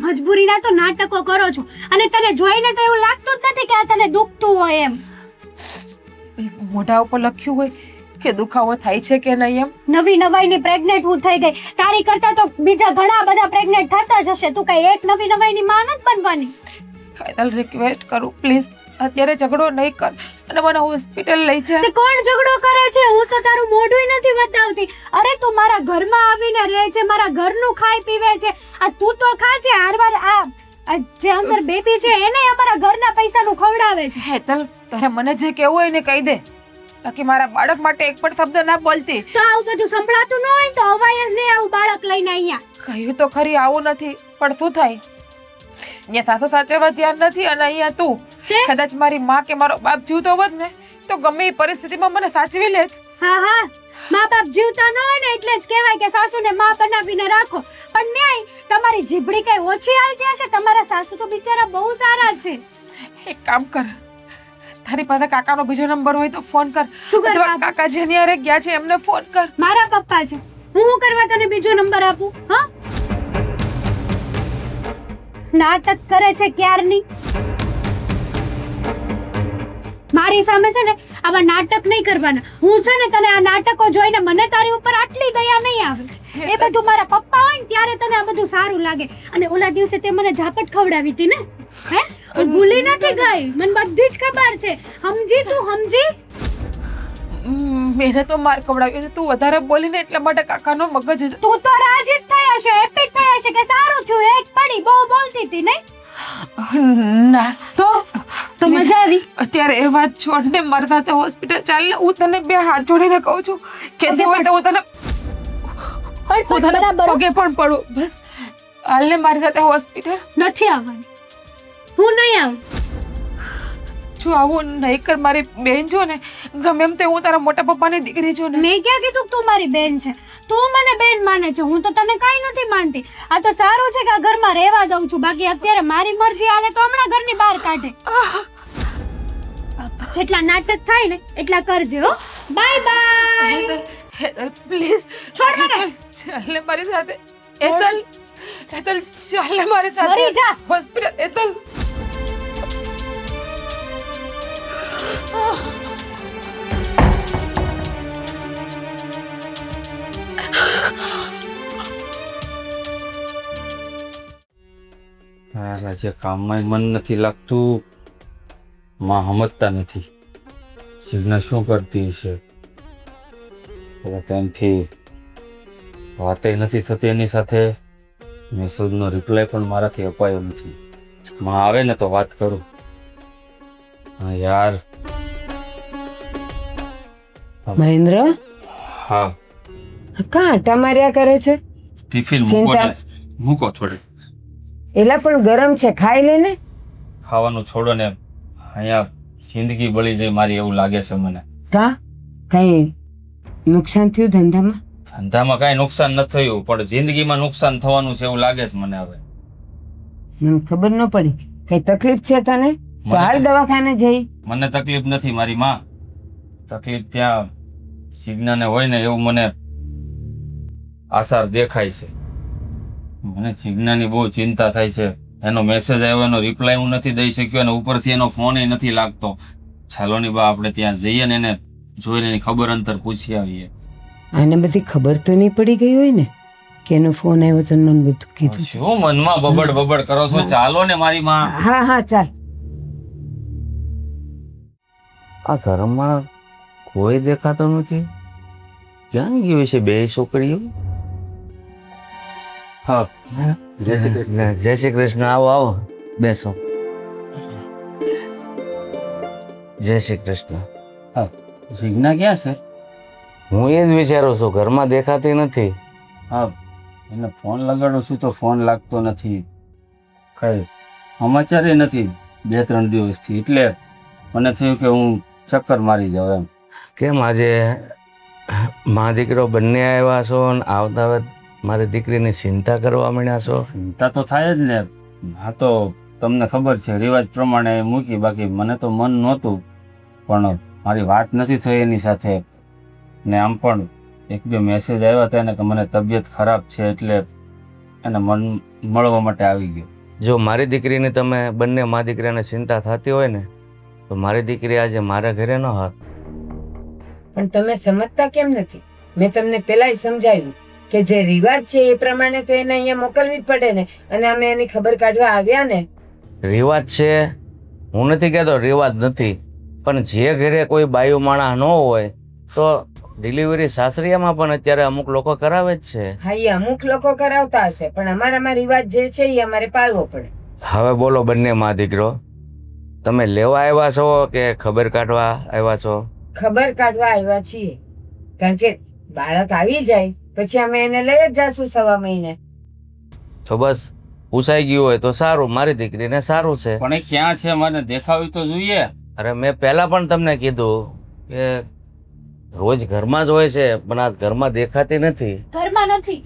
મજબૂરીના તો નાટકો કરો છો અને તને જોઈને તો એવું લાગતું જ નથી કે આ તને દુખતું હોય એમ. મોઢા ઉપર લખ્યું હોય કે દુખાવો થાય છે કે નહીં એમ. નવી નવાઈની પ્રેગ્નેન્ટ હું થઈ ગઈ. તારી કરતા તો બીજા ઘણા બધા પ્રેગ્નેન્ટ થતા જ હશે. તું કઈ એક નવી નવાઈની માં નથી બનવાની. હેતલ રિક્વેસ્ટ કરું પ્લીઝ અત્યારે ઝઘડો નહીં કર અને મને હોસ્પિટલ લઈ જા. તે કોણ ઝઘડો કરે છે? હું તો તારું મોઢું નથી બતાવતી. અરે તું મારા ઘરમાં આવીને રહે છે, મારા ઘરનું ખાઈ પીવે છે. આ તું તો ખા છે હારવાર. આ જે અંદર બેબી છે એને અમારા ઘરના પૈસાનું ખવડાવે છે. હેતલ તારે મને જે કહેવું હોય ને કહી દે, બાકી મારા બાળક માટે એક પણ શબ્દ ના બોલતી. તો આવું બધું સંભળાતું ન હોય તો અવાય જ નહીં આવું બાળક લઈને અહીંયા. કહ્યું તો ખરી આવું નથી પણ શું થાય? અહીંયા સાસુ સાચવવા ધ્યાન નથી અને અહીંયા તું. કદાચ મારી માં કે મારો બાપ જીવતો હોત ને તો ગમે એ પરિસ્થિતિમાં મને સાચવી લેત. હા હા, મા બાપ જીવતા ન હોય ને એટલે જ કહેવાય કે સાસુને માં બનાવીને રાખો. પણ ન્યાય તમારી જીભડી કઈ ઓછી હાલતી હશે. તમારા સાસુ તો બિચારા બહુ સારા છે. એક કામ કર, તારી પાસે કાકાનો બીજો નંબર હોય તો ફોન કર. શું કર? અથવા કાકા જેની હારે ગયા છે એમને ફોન કર. મારા પપ્પા છે હું કરવા તને બીજો નંબર આપું? હા, નાટક કરે છે ક્યારની. મારી સામે છે ને આવા નાટક નહીં કરવાના. હું છે ને તને આ નાટકો જોઈને મને તારી ઉપર આટલી દયા નહીં આવે. એ બધું મારા પપ્પા હોય ને ત્યારે તને આ બધું સારું લાગે. અને ઓલા દિવસે તે મને ઝાપટ ખવડાવી હતી ને, હે? હું ભૂલી નથી ગઈ, મને બધી જ ખબર છે. સમજી તું, સમજી? મેને તો માર કવડાવ્યો છે. તું વધારે બોલીને એટલા માટે કાકાનો મગજ જ તું તો રાજી જ થઈ હશે, હેપી થઈ હશે કે સારું થયું એક પડી. બહુ બોલતી હતી નહીં? ના. તો મજા આવી? અત્યારે એ વાત છોડ ને, મારા સાથે હોસ્પિટલ ચાલ ને. હું તને બે હાથ જોડીને કહું છું કે તે હોય તો હું તને બરાબર. પગે પણ પડું. બસ હાલ ને મારી સાથે હોસ્પિટલ. નથી આવવાની, હું નહીં આવું. જો આવું નહીં કર. મારી બેન જો ને, ગમે એમ તે હું તારા મોટા પપ્પાની દીકરી છું ને. મેં ક્યાં કીધું કે તું મારી બેન છે? તું મને બેન માને છે, હું તો તને કાંઈ નથી માનતી. આ તો સારું છે કે આ ઘરમાં રહેવા દઉં છું. બાકી અત્યારે મારી મરજી હાલે તો હમણાં ઘરની બહાર કાઢે. જેટલા નાટક થાય ને એટલા કરજે. હો, બાય બાય. પ્લીઝ છોડ મને. ચાલ ને મારી સાથે. એતલ, એતલ ચાલ ને મારી સાથે મરી જા. હોસ્પિટલ. એતલ આજે કામમાં મન નથી લાગતું. માં સમજતા નથી. જીજ્ઞા શું કરતી છે? તેમથી વાતે નથી થતી એની સાથે. મેસેજનો રિપ્લાય પણ મારાથી અપાયો નથી. માં આવે ને તો વાત કરું. હા યાર. મહેન્દ્ર, હા, કાં આટા માર્યા કરે છે? ટિફિન ચિંતા- મૂકો થોડે. એલા પણ ગરમ છે, ખાઈ લે ને. ખાવાનું છોડો ને. અહીંયા જિંદગી બળી ગઈ મારી એવું લાગે છે મને. કા કઈ નુકસાન થયું ધંધામાં? ધંધામાં કાંઈ નુકસાન નથી થયું, પણ જિંદગીમાં નુકસાન થવાનું છે એવું લાગે છે મને હવે. મને ખબર ન પડી. કઈ તકલીફ છે તને? તો હાલ દવાખાને જઈ. મને તકલીફ નથી મારી માં. તકલીફ ત્યાં જીજ્ઞાને હોય ને એવું મને આસાર દેખાય છે. મને જીજ્ઞાની બહુ ચિંતા થાય છે. એનો મેસેજ આવ્યો, એનો રિપ્લાય હું નથી દઈ શક્યો, અને ઉપરથી એનો ફોન નથી લાગતો. ચાલોની બા આપણે ત્યાં જઈએ ને એને જોઈને એની ખબર અંતર પૂછી આવીએ. આને બધી ખબર તો નહીં પડી ગઈ હોય ને કે એનો ફોન આવ્યો તો મને બધું કીધું? શું મનમાં બબડ કરો છો? ચાલો ને મારી માં. હા હા ચાલ. આ ઘરમાં કોઈ દેખાતો નથી. ક્યાં ગયું છે બે છોકરીઓ? હા, જય શ્રી કૃષ્ણ. જય શ્રી કૃષ્ણ. આવો આવો, બેસો. જય શ્રી કૃષ્ણ. જીજ્ઞા ક્યાં છે? હું એ જ વિચારું છું, ઘરમાં દેખાતી નથી. હા, એને ફોન લગાડું છું તો ફોન લાગતો નથી. કઈ સમાચાર નથી 2-3 દિવસથી. એટલે મને થયું કે હું ચક્કર મારી જાઉં એમ. કેમ આજે મા દીકરો બંને આવ્યા છો ને આવતા મારી દીકરીની ચિંતા કરવા માંડ્યા છો? ચિંતા તો થાય જ ને. હા, તો તમને ખબર છે રિવાજ પ્રમાણે મૂકી. બાકી મને તો મન નહોતું, પણ મારી વાત નથી થઈ એની સાથે. ને આમ પણ 1-2 મેસેજ આવ્યા હતા એને કે મને તબિયત ખરાબ છે, એટલે એને મન મળવા માટે આવી ગયો. જો મારી દીકરીની તમે બંને મા દીકરાને ચિંતા થતી હોય ને તો મારી દીકરી આજે મારા ઘરે ન હોત. પણ તમે સમજતા કેમ નથી? મેં તમને પેલા સમજાવ્યું કે જે રિવાજ છે એ પ્રમાણે તો એને અહીંયા મોકલવી જ પડે ને. અને અમે એની ખબર કાઢવા આવ્યા ને. રિવાજ છે, હું નથી કહેતો રિવાજ નથી, પણ જે ઘરે કોઈ બાયું માણસ ન હોય તો ડિલિવરી સાસરિયામાં પણ અત્યારે અમુક લોકો કરાવે જ છે. હા, એ અમુક લોકો કરાવતા હશે, પણ અમારામાં રિવાજ જે છે એ અમારે પાળવો પડે. હવે બોલો બંને મા દીકરો, તમે લેવા આવ્યા છો કે ખબર કાઢવા આવ્યા છો? ખબર કાઢવા આવ્યા છીએ, કારણ કે બાળક આવી જાય પછી અમે એને લઈ જ જાશું 1.5 મહિને. તો બસ પૂછાઈ ગયું હોય તો સારું, મારી દીકરીને સારું છે. પણ એ ક્યાં છે? મને દેખાવી તો જોઈએ. અરે મેં પહેલા પણ તમને કીધું કે રોજ ઘરમાં જ હોય છે, પણ આ ઘરમાં દેખાતી નથી. ઘરમાં નથી.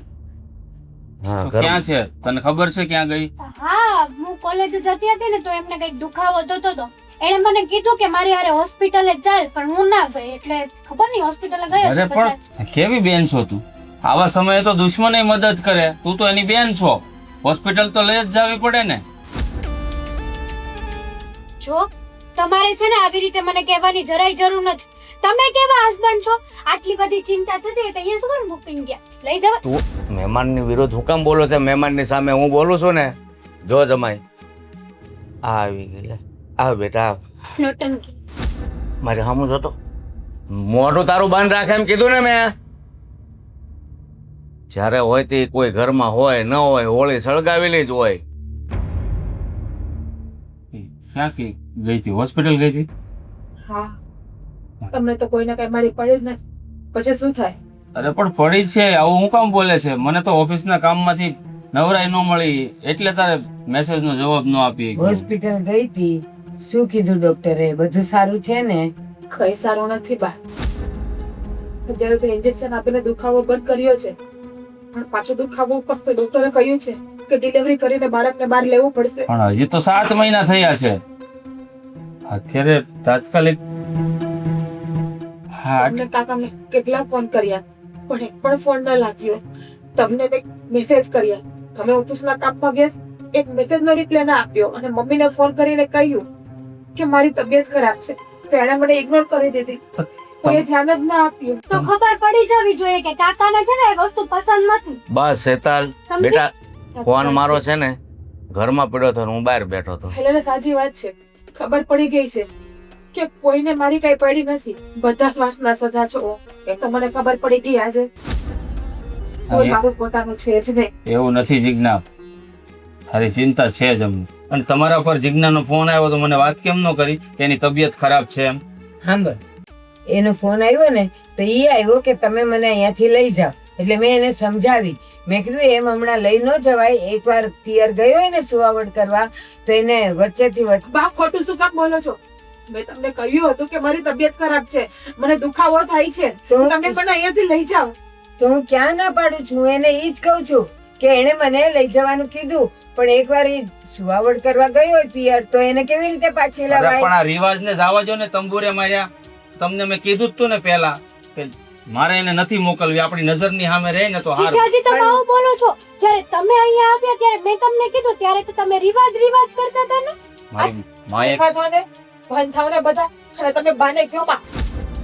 હા, તો ક્યાં છે? તને ખબર છે ક્યાં ગઈ? હા, હું કોલેજ જતી હતી ને તો એમને કઈક દુખાવો થતો હતો. એણે મને કીધું કે મારી હારે હોસ્પિટલે ચાલ, પણ હું ના ગઈ. એટલે ખબર નહીં હોસ્પિટલે ગઈ હશે અરે કદાચ. પણ કેવી બેન છો તું? આવા સમયે તો દુશ્મને મદદ કરે. તું તો એની બેન છો, હોસ્પિટલ તો લઈ જ જવી પડે ને. જો તમારે છે ને આવી રીતે મને કહેવાની જરાય જરૂર નથી. તમે કેવા હસબન્ડ છો? આટલી બધી ચિંતા થતી હોય તો અહીંયા શું કામ મૂકીને ગયા? લઈ જવા. તું મહેમાનની વિરુદ્ધ હું કેમ બોલો છે? મહેમાનની સામે હું બોલું છું ને. જો જમાઈ આ આવી ગઈ, લે આવ બેટા આવ. નોટંકી. મારે સામું જોતો, મોઢું તારું બંધ રાખે એમ કીધું ને મેં. જ્યારે હોય તે કોઈ ઘરમાં હોય ન હોય, હોળી સળગાવેલી જ હોય. ક્યાં ગઈ હતી? હોસ્પિટલ ગઈ હતી? હા, તમને તો કોઈને કઈ મારી પડી જ નથી, પછી શું થાય? અરે પણ પડી છે, આવું હું કામ બોલે છે? મને તો ઓફિસના કામમાંથી નવરાઈ ન મળી એટલે તારે મેસેજનો જવાબ ન આપી. હોસ્પિટલ ગઈ હતી, શું કીધું ડોક્ટરે? બધું સારું છે ને? કઈ સારું નથી બા. અત્યારે તો ઇન્જેક્શન આપીને દુખાવો બંધ કર્યો છે, પણ પાછો દુખાવો ઉપર તો ડોક્ટરે કહ્યું છે કે ડિલિવરી કરીને બાળકને બહાર લેવું પડશે. પણ હજી તો 7 મહિના થયા છે. અત્યારે તાત્કાલિક હા તમને કાકાને કેટલા ફોન કર્યા પણ એક પણ ફોન ન લાગ્યો. તમને મેં મેસેજ કર્યા, તમે ઓફિસના કામમાં વ્યસ્ત, એક મેસેજનો રિપ્લાય ના આપ્યો અને મમ્મીને ફોન કરીને કહ્યું કે મારી તબિયત ખરાબ છે, તો એણે મને ઇગ્નોર કરી દીધી. કોઈ ધ્યાન જ ના આપ્યું. તો ખબર પડી જવી જોઈએ કે કાકાને છે ને એ વસ્તુ પસંદ નથી. બસ શેતાલ સમજી? બેટા, ફોન મારો છે ને ઘરમાં પડ્યો હતો, હું બહાર બેઠો હતો. હેલેને સાચી વાત છે, ખબર પડી ગઈ છે કે કોઈને મારી કઈ પડી નથી. બધા સ્વાર્થના સગા છો, એ તો મને ખબર પડી ગઈ આજે. કોઈ મારું પોતાનું છે જ નહીં. એવું નથી જિજ્ઞા, તારી ચિંતા છે જ અમને. અને તમારા પર જિજ્ઞાનો ફોન આવ્યો તો મને વાત કેમ ન કરી કે એની તબિયત ખરાબ છે એમ? સાંભળ, એનો ફોન આવ્યો ને તો એ આવ્યો કે તમે મને અહીંયાથી લઈ જાઓ. એટલે મેં એને સમજાવી, મેં કીધું એમ હમણાં લઈ ન જવાય, એકવાર પિયર ગયો હોય ને સુવાવડ કરવા તો એને વચ્ચેથી બા ખોટું શું કામ બોલો છો? મેં તમને કહ્યું હતું કે મારી તબિયત ખરાબ છે, મને દુખાવો થાય છે, તો તમે મને અહીંયાથી લઈ જાઓ. તો હું ક્યાં ના પાડું છું? એને ઈ જ કહું છું કે એને મને લઈ જવાનું કીધું, પણ એકવાર ઈ સુવાવડ કરવા ગયો હોય પિયર તો એને કેવી રીતે પાછી અરે પણ લાવાય? આ રિવાજને જવા જો ને, તંબુરે માર્યા. તમને મેં કીધું જ તું ને પહેલા કે મારે એને નથી મોકલવી, આપણી નજરની સામે રહે ને તો હારું. જીજાજી તમે આવું બોલો છો? જ્યારે તમે અહીંયા આવ્યા ત્યારે મેં તમને કીધું ત્યારે તો તમે રિવાજ કરતા હતા ને. મારી માએ ભેગા થાઓ ને, ભાન થાઓ ને બધા, અને તમે બાને કયો માં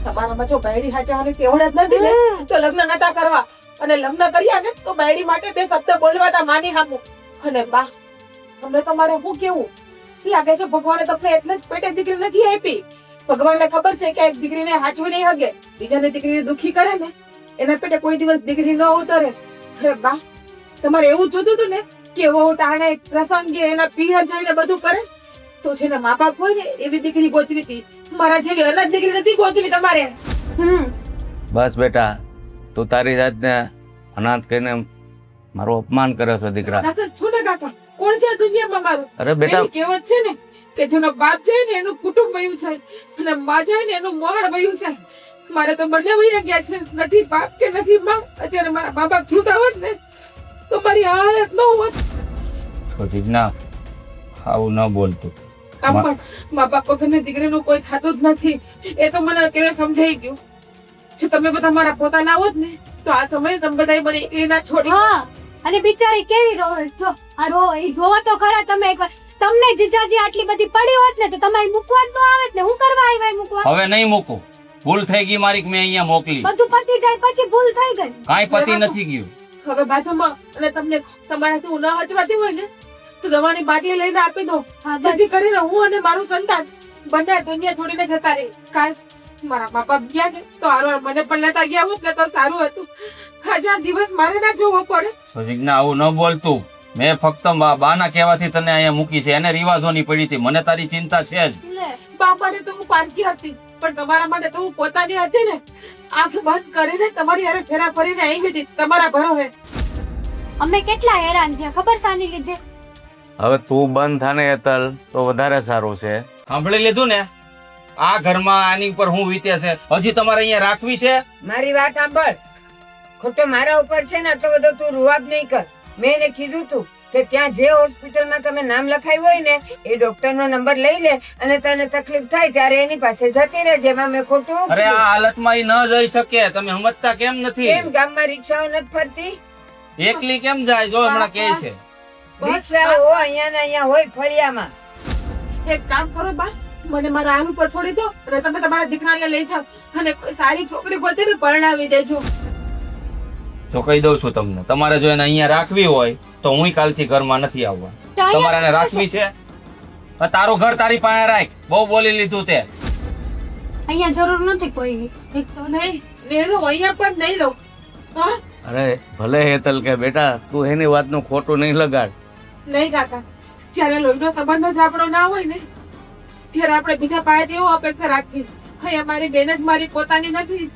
તમારામાં જો બાયડી હાચવાની તેવડ જ નથી ને તો લગ્ન નતા કરવા, અને લગ્ન કર્યા ને તો બાયડી માટે 2 શબ્દ બોલવા તા માની હામું. અને બા તમને તમારે શું કેવું લાગે છે? ભગવાને તમને એટલે જ પેટે દીકરી નથી આપી. ભગવાનને ખબર છે કે એક દીકરીને હાચવી નહીં હગે, બીજાની દીકરીને દુખી કરે ને એના પેટે કોઈ દિવસ દીકરી ન ઉતરે. અરે બા તમારે એવું જોતું હતું ને કે એવો ટાણે પ્રસંગે એના પિયર જઈને બધું કરે, તો જેના મા બાપ હોય ને એવી દીકરી ગોતવી હતી. મારા જેવી અનાથ દીકરી નથી ગોતવી તમારે. બસ બેટા, તું તારી જાતને અનાથ કહીને મારું અપમાન કરે છે દીકરા. અનાથ જ છું ને કાકા, કોણ છે આ દુનિયામાં મારું? અરે બેટા, એની કહેવત છે ને કે જેનો બાપ જાય ને એનું કુટુંબ વયું છે, અને મા જાય ને એનું મોહણ વયું છે. મારે તો બંને વયા ગયા છે, નથી બાપ કે નથી મા. અત્યારે મારા મા બાપ છૂટા હોત ને તો મારી હાલત ન હોત. તો જિજ્ઞા આવું ન બોલતું. આમ પણ મા બાપ વગરની દીકરીનું કોઈ થતું જ નથી, એ તો મને અત્યારે સમજાઈ ગયું. જો તમે બધા મારા પોતાના હોત ને તો આ સમયે તમે બધા મને એકલી ના છોડી. હા, અને બિચારી કેવી રોવે જો. આ રો એ જોવો તો ખરા તમે એકવાર. તમને જીજાજી આટલી બધી પડી હોત ને તો તમારે મૂકવા જ ન આવે ને. હું કરવા આવ્યા મૂકવા? હવે નહીં મૂકું, ભૂલ થઈ ગઈ મારી કે મેં અહીંયા મોકલી. બધું પતી જાય પછી ભૂલ થઈ ગઈ. કાંઈ પતિ નથી ગયું. હવે બાજુમાં અને તમને તમારાથી હું ન હચવાતી હોય ને તો દવાની બાટલી લઈને આપી દો, હા, જેથી બસ. કરીને હું અને મારું સંતાન બંને દુનિયા છોડીને જતા રહી. કાશ મારા મા બાપ ગયા ને તો હારો મને પણ લેતા ગયા હોત ને તો સારું હતું. આજે આ દિવસ મારે ના જોવો પડે. તો જિજ્ઞા આવું ન બોલતું. મેં ફક્ત બાના કહેવાથી તને અહીંયા મૂકી છે, એને રિવાજોની પડી હતી. મને તારી ચિંતા છે જ. લે, બા માટે તો હું પારકી હતી, પણ તમારા માટે તો હું પોતાની હતી ને. આંખ બંધ કરીને તમારી હારે ફેરા ફરીને આવી હતી તમારા ભરોસે. અમે કેટલા હેરાન થયા ખબર સાની લીધે. હવે તું બંધ થાને હેતલ તો વધારે સારું છે. સાંભળી લીધું ને? આ ઘરમાં આની ઉપર હું વીતે છે, હજી તમારે અહીંયા રાખવી છે? મારી વાત સાંભળ, ખોટો મારા ઉપર છે ને આટલો બધો તું રૂવાબ નહીં કર. મેં એને કીધું તું કે ત્યાં જે હોસ્પિટલમાં તમે નામ લખાયું હોય ને એ ડોક્ટરનો નંબર લઈ લે અને તને તકલીફ થાય ત્યારે એની પાસે જતી રહે. જેમાં મેં ખોટું અરે આ કીધું? હાલતમાં ઈ ન જઈ શકે, તમે સમજતા કેમ નથી? કેમ ગામમાં રિક્ષાઓ નથી ફરતી? એકલી કેમ જાય? જો હમણાં કહે છે. રિક્ષાઓ અહીંયા ને અહીંયા હોય ફળિયામાં. એક કામ કરો બા, મને મારા આન ઉપર છોડી દો અને તમે તમારા દીકરાને લઈ જાઓ અને કોઈ સારી છોકરી ગોતીને પરણાવી દેજો. તો કહી દઉં છું તમને, તમારે જો એને અહીંયા રાખવી હોય તો હું કાલથી ઘરમાં નથી આવવા. તો અહીંયા તમારે એને રાખવી છે? હવે તારું ઘર તારી પાસે રાખ, બહુ બોલી લીધું તે. અહીંયા જરૂર નથી કોઈ. એક તો નહીં ને રહો, અહીંયા પણ નહીં રહું. હા અરે ભલે હેતલ કે બેટા તું એની વાતનું ખોટું નહીં લગાડ. નહીં કાકા, જ્યારે લોહીનો સંબંધ જ આપણો ના હોય ને ત્યારે આપણે બીજા પાસે એવો અપેક્ષા રાખવી. અહીંયા મારી બેન જ મારી પોતાની નથી,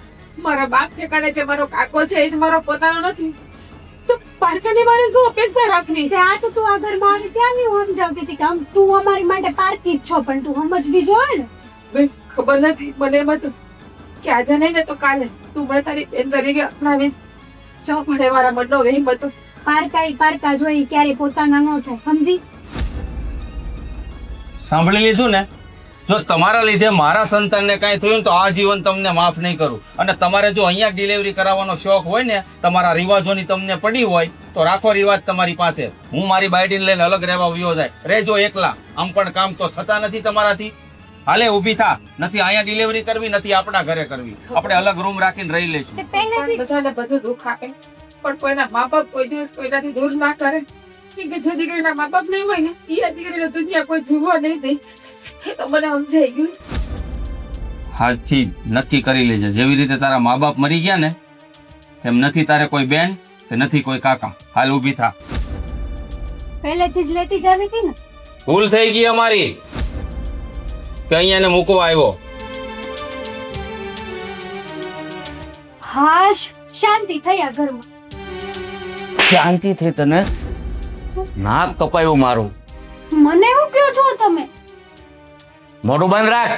મારા બાપ ઠેકાણે છે, મારો કાકો છે એ જ મારો પોતાનો નથી, તો પારકાની મારે શું અપેક્ષા રાખવી? આ તો તું આ ઘરમાં આવી ત્યાંની હું સમજાવતી હતી કે આમ તું અમારી માટે પારકી જ છો, પણ તું સમજવી જોઈએ ને. બેન ખબર નથી, મને એમ હતું કે આજે નહીં ને તો કાલે તું મને તારી બેન તરીકે અપનાવીશ. જો મને મારા મનનો વહેમ હતો. પારકા જોઈ ક્યારે પોતાના ન થાય, સમજી? સાંભળી લીધું ને? જો તમારા લીધે મારા સંતાનને કાંઈ થયું ને તો આ જીવન તમને માફ નહીં કરું. અને તમારે જો અહીંયા ડિલિવરી કરાવવાનો શોખ હોય ને, તમારા રિવાજોની તમને પડી હોય તો રાખો રિવાજ તમારી પાસે. હું મારી બાયડીને લઈને અલગ રહેવા વયો જાય, રહેજો એકલા. આમ પણ કામ તો થતા નથી તમારાથી. હાલે ઊભી થા, નથી અહીંયા ડિલિવરી કરવી, નથી આપણા ઘરે કરવી. આપણે અલગ રૂમ રાખીને રહી લઈશું. તે પહેલેથી જ બધાને બધું દુઃખ આપે પણ કોઈના મા બાપ કોઈ દિવસ કોઈનાથી દૂર ના કરે. કેમ કે જે દીકરીના મા બાપ નહીં હોય ને એ દીકરીને દુનિયા કોઈ જીવવા નહીં દે. એ તો મને સમજાઈ ગયું. હાથથી નક્કી કરી લેજે, જેવી રીતે તારા મા બાપ મરી ગયા ને એમ નથી તારે કોઈ બેન કે નથી કોઈ કાકા. હાલ ઊભી થા. પહેલેથી જ લેતી જ આવી હતી ને. ભૂલ થઈ ગઈ અમારી કે અહીંયા ને મૂકવા આવ્યો. હાશ, શાંતિ થઈ આ ઘરમાં. શાંતિ થઈ તને? નાક કપાયું મારું. મને શું કહો છો તમે? મોઢું બંધ રાખ.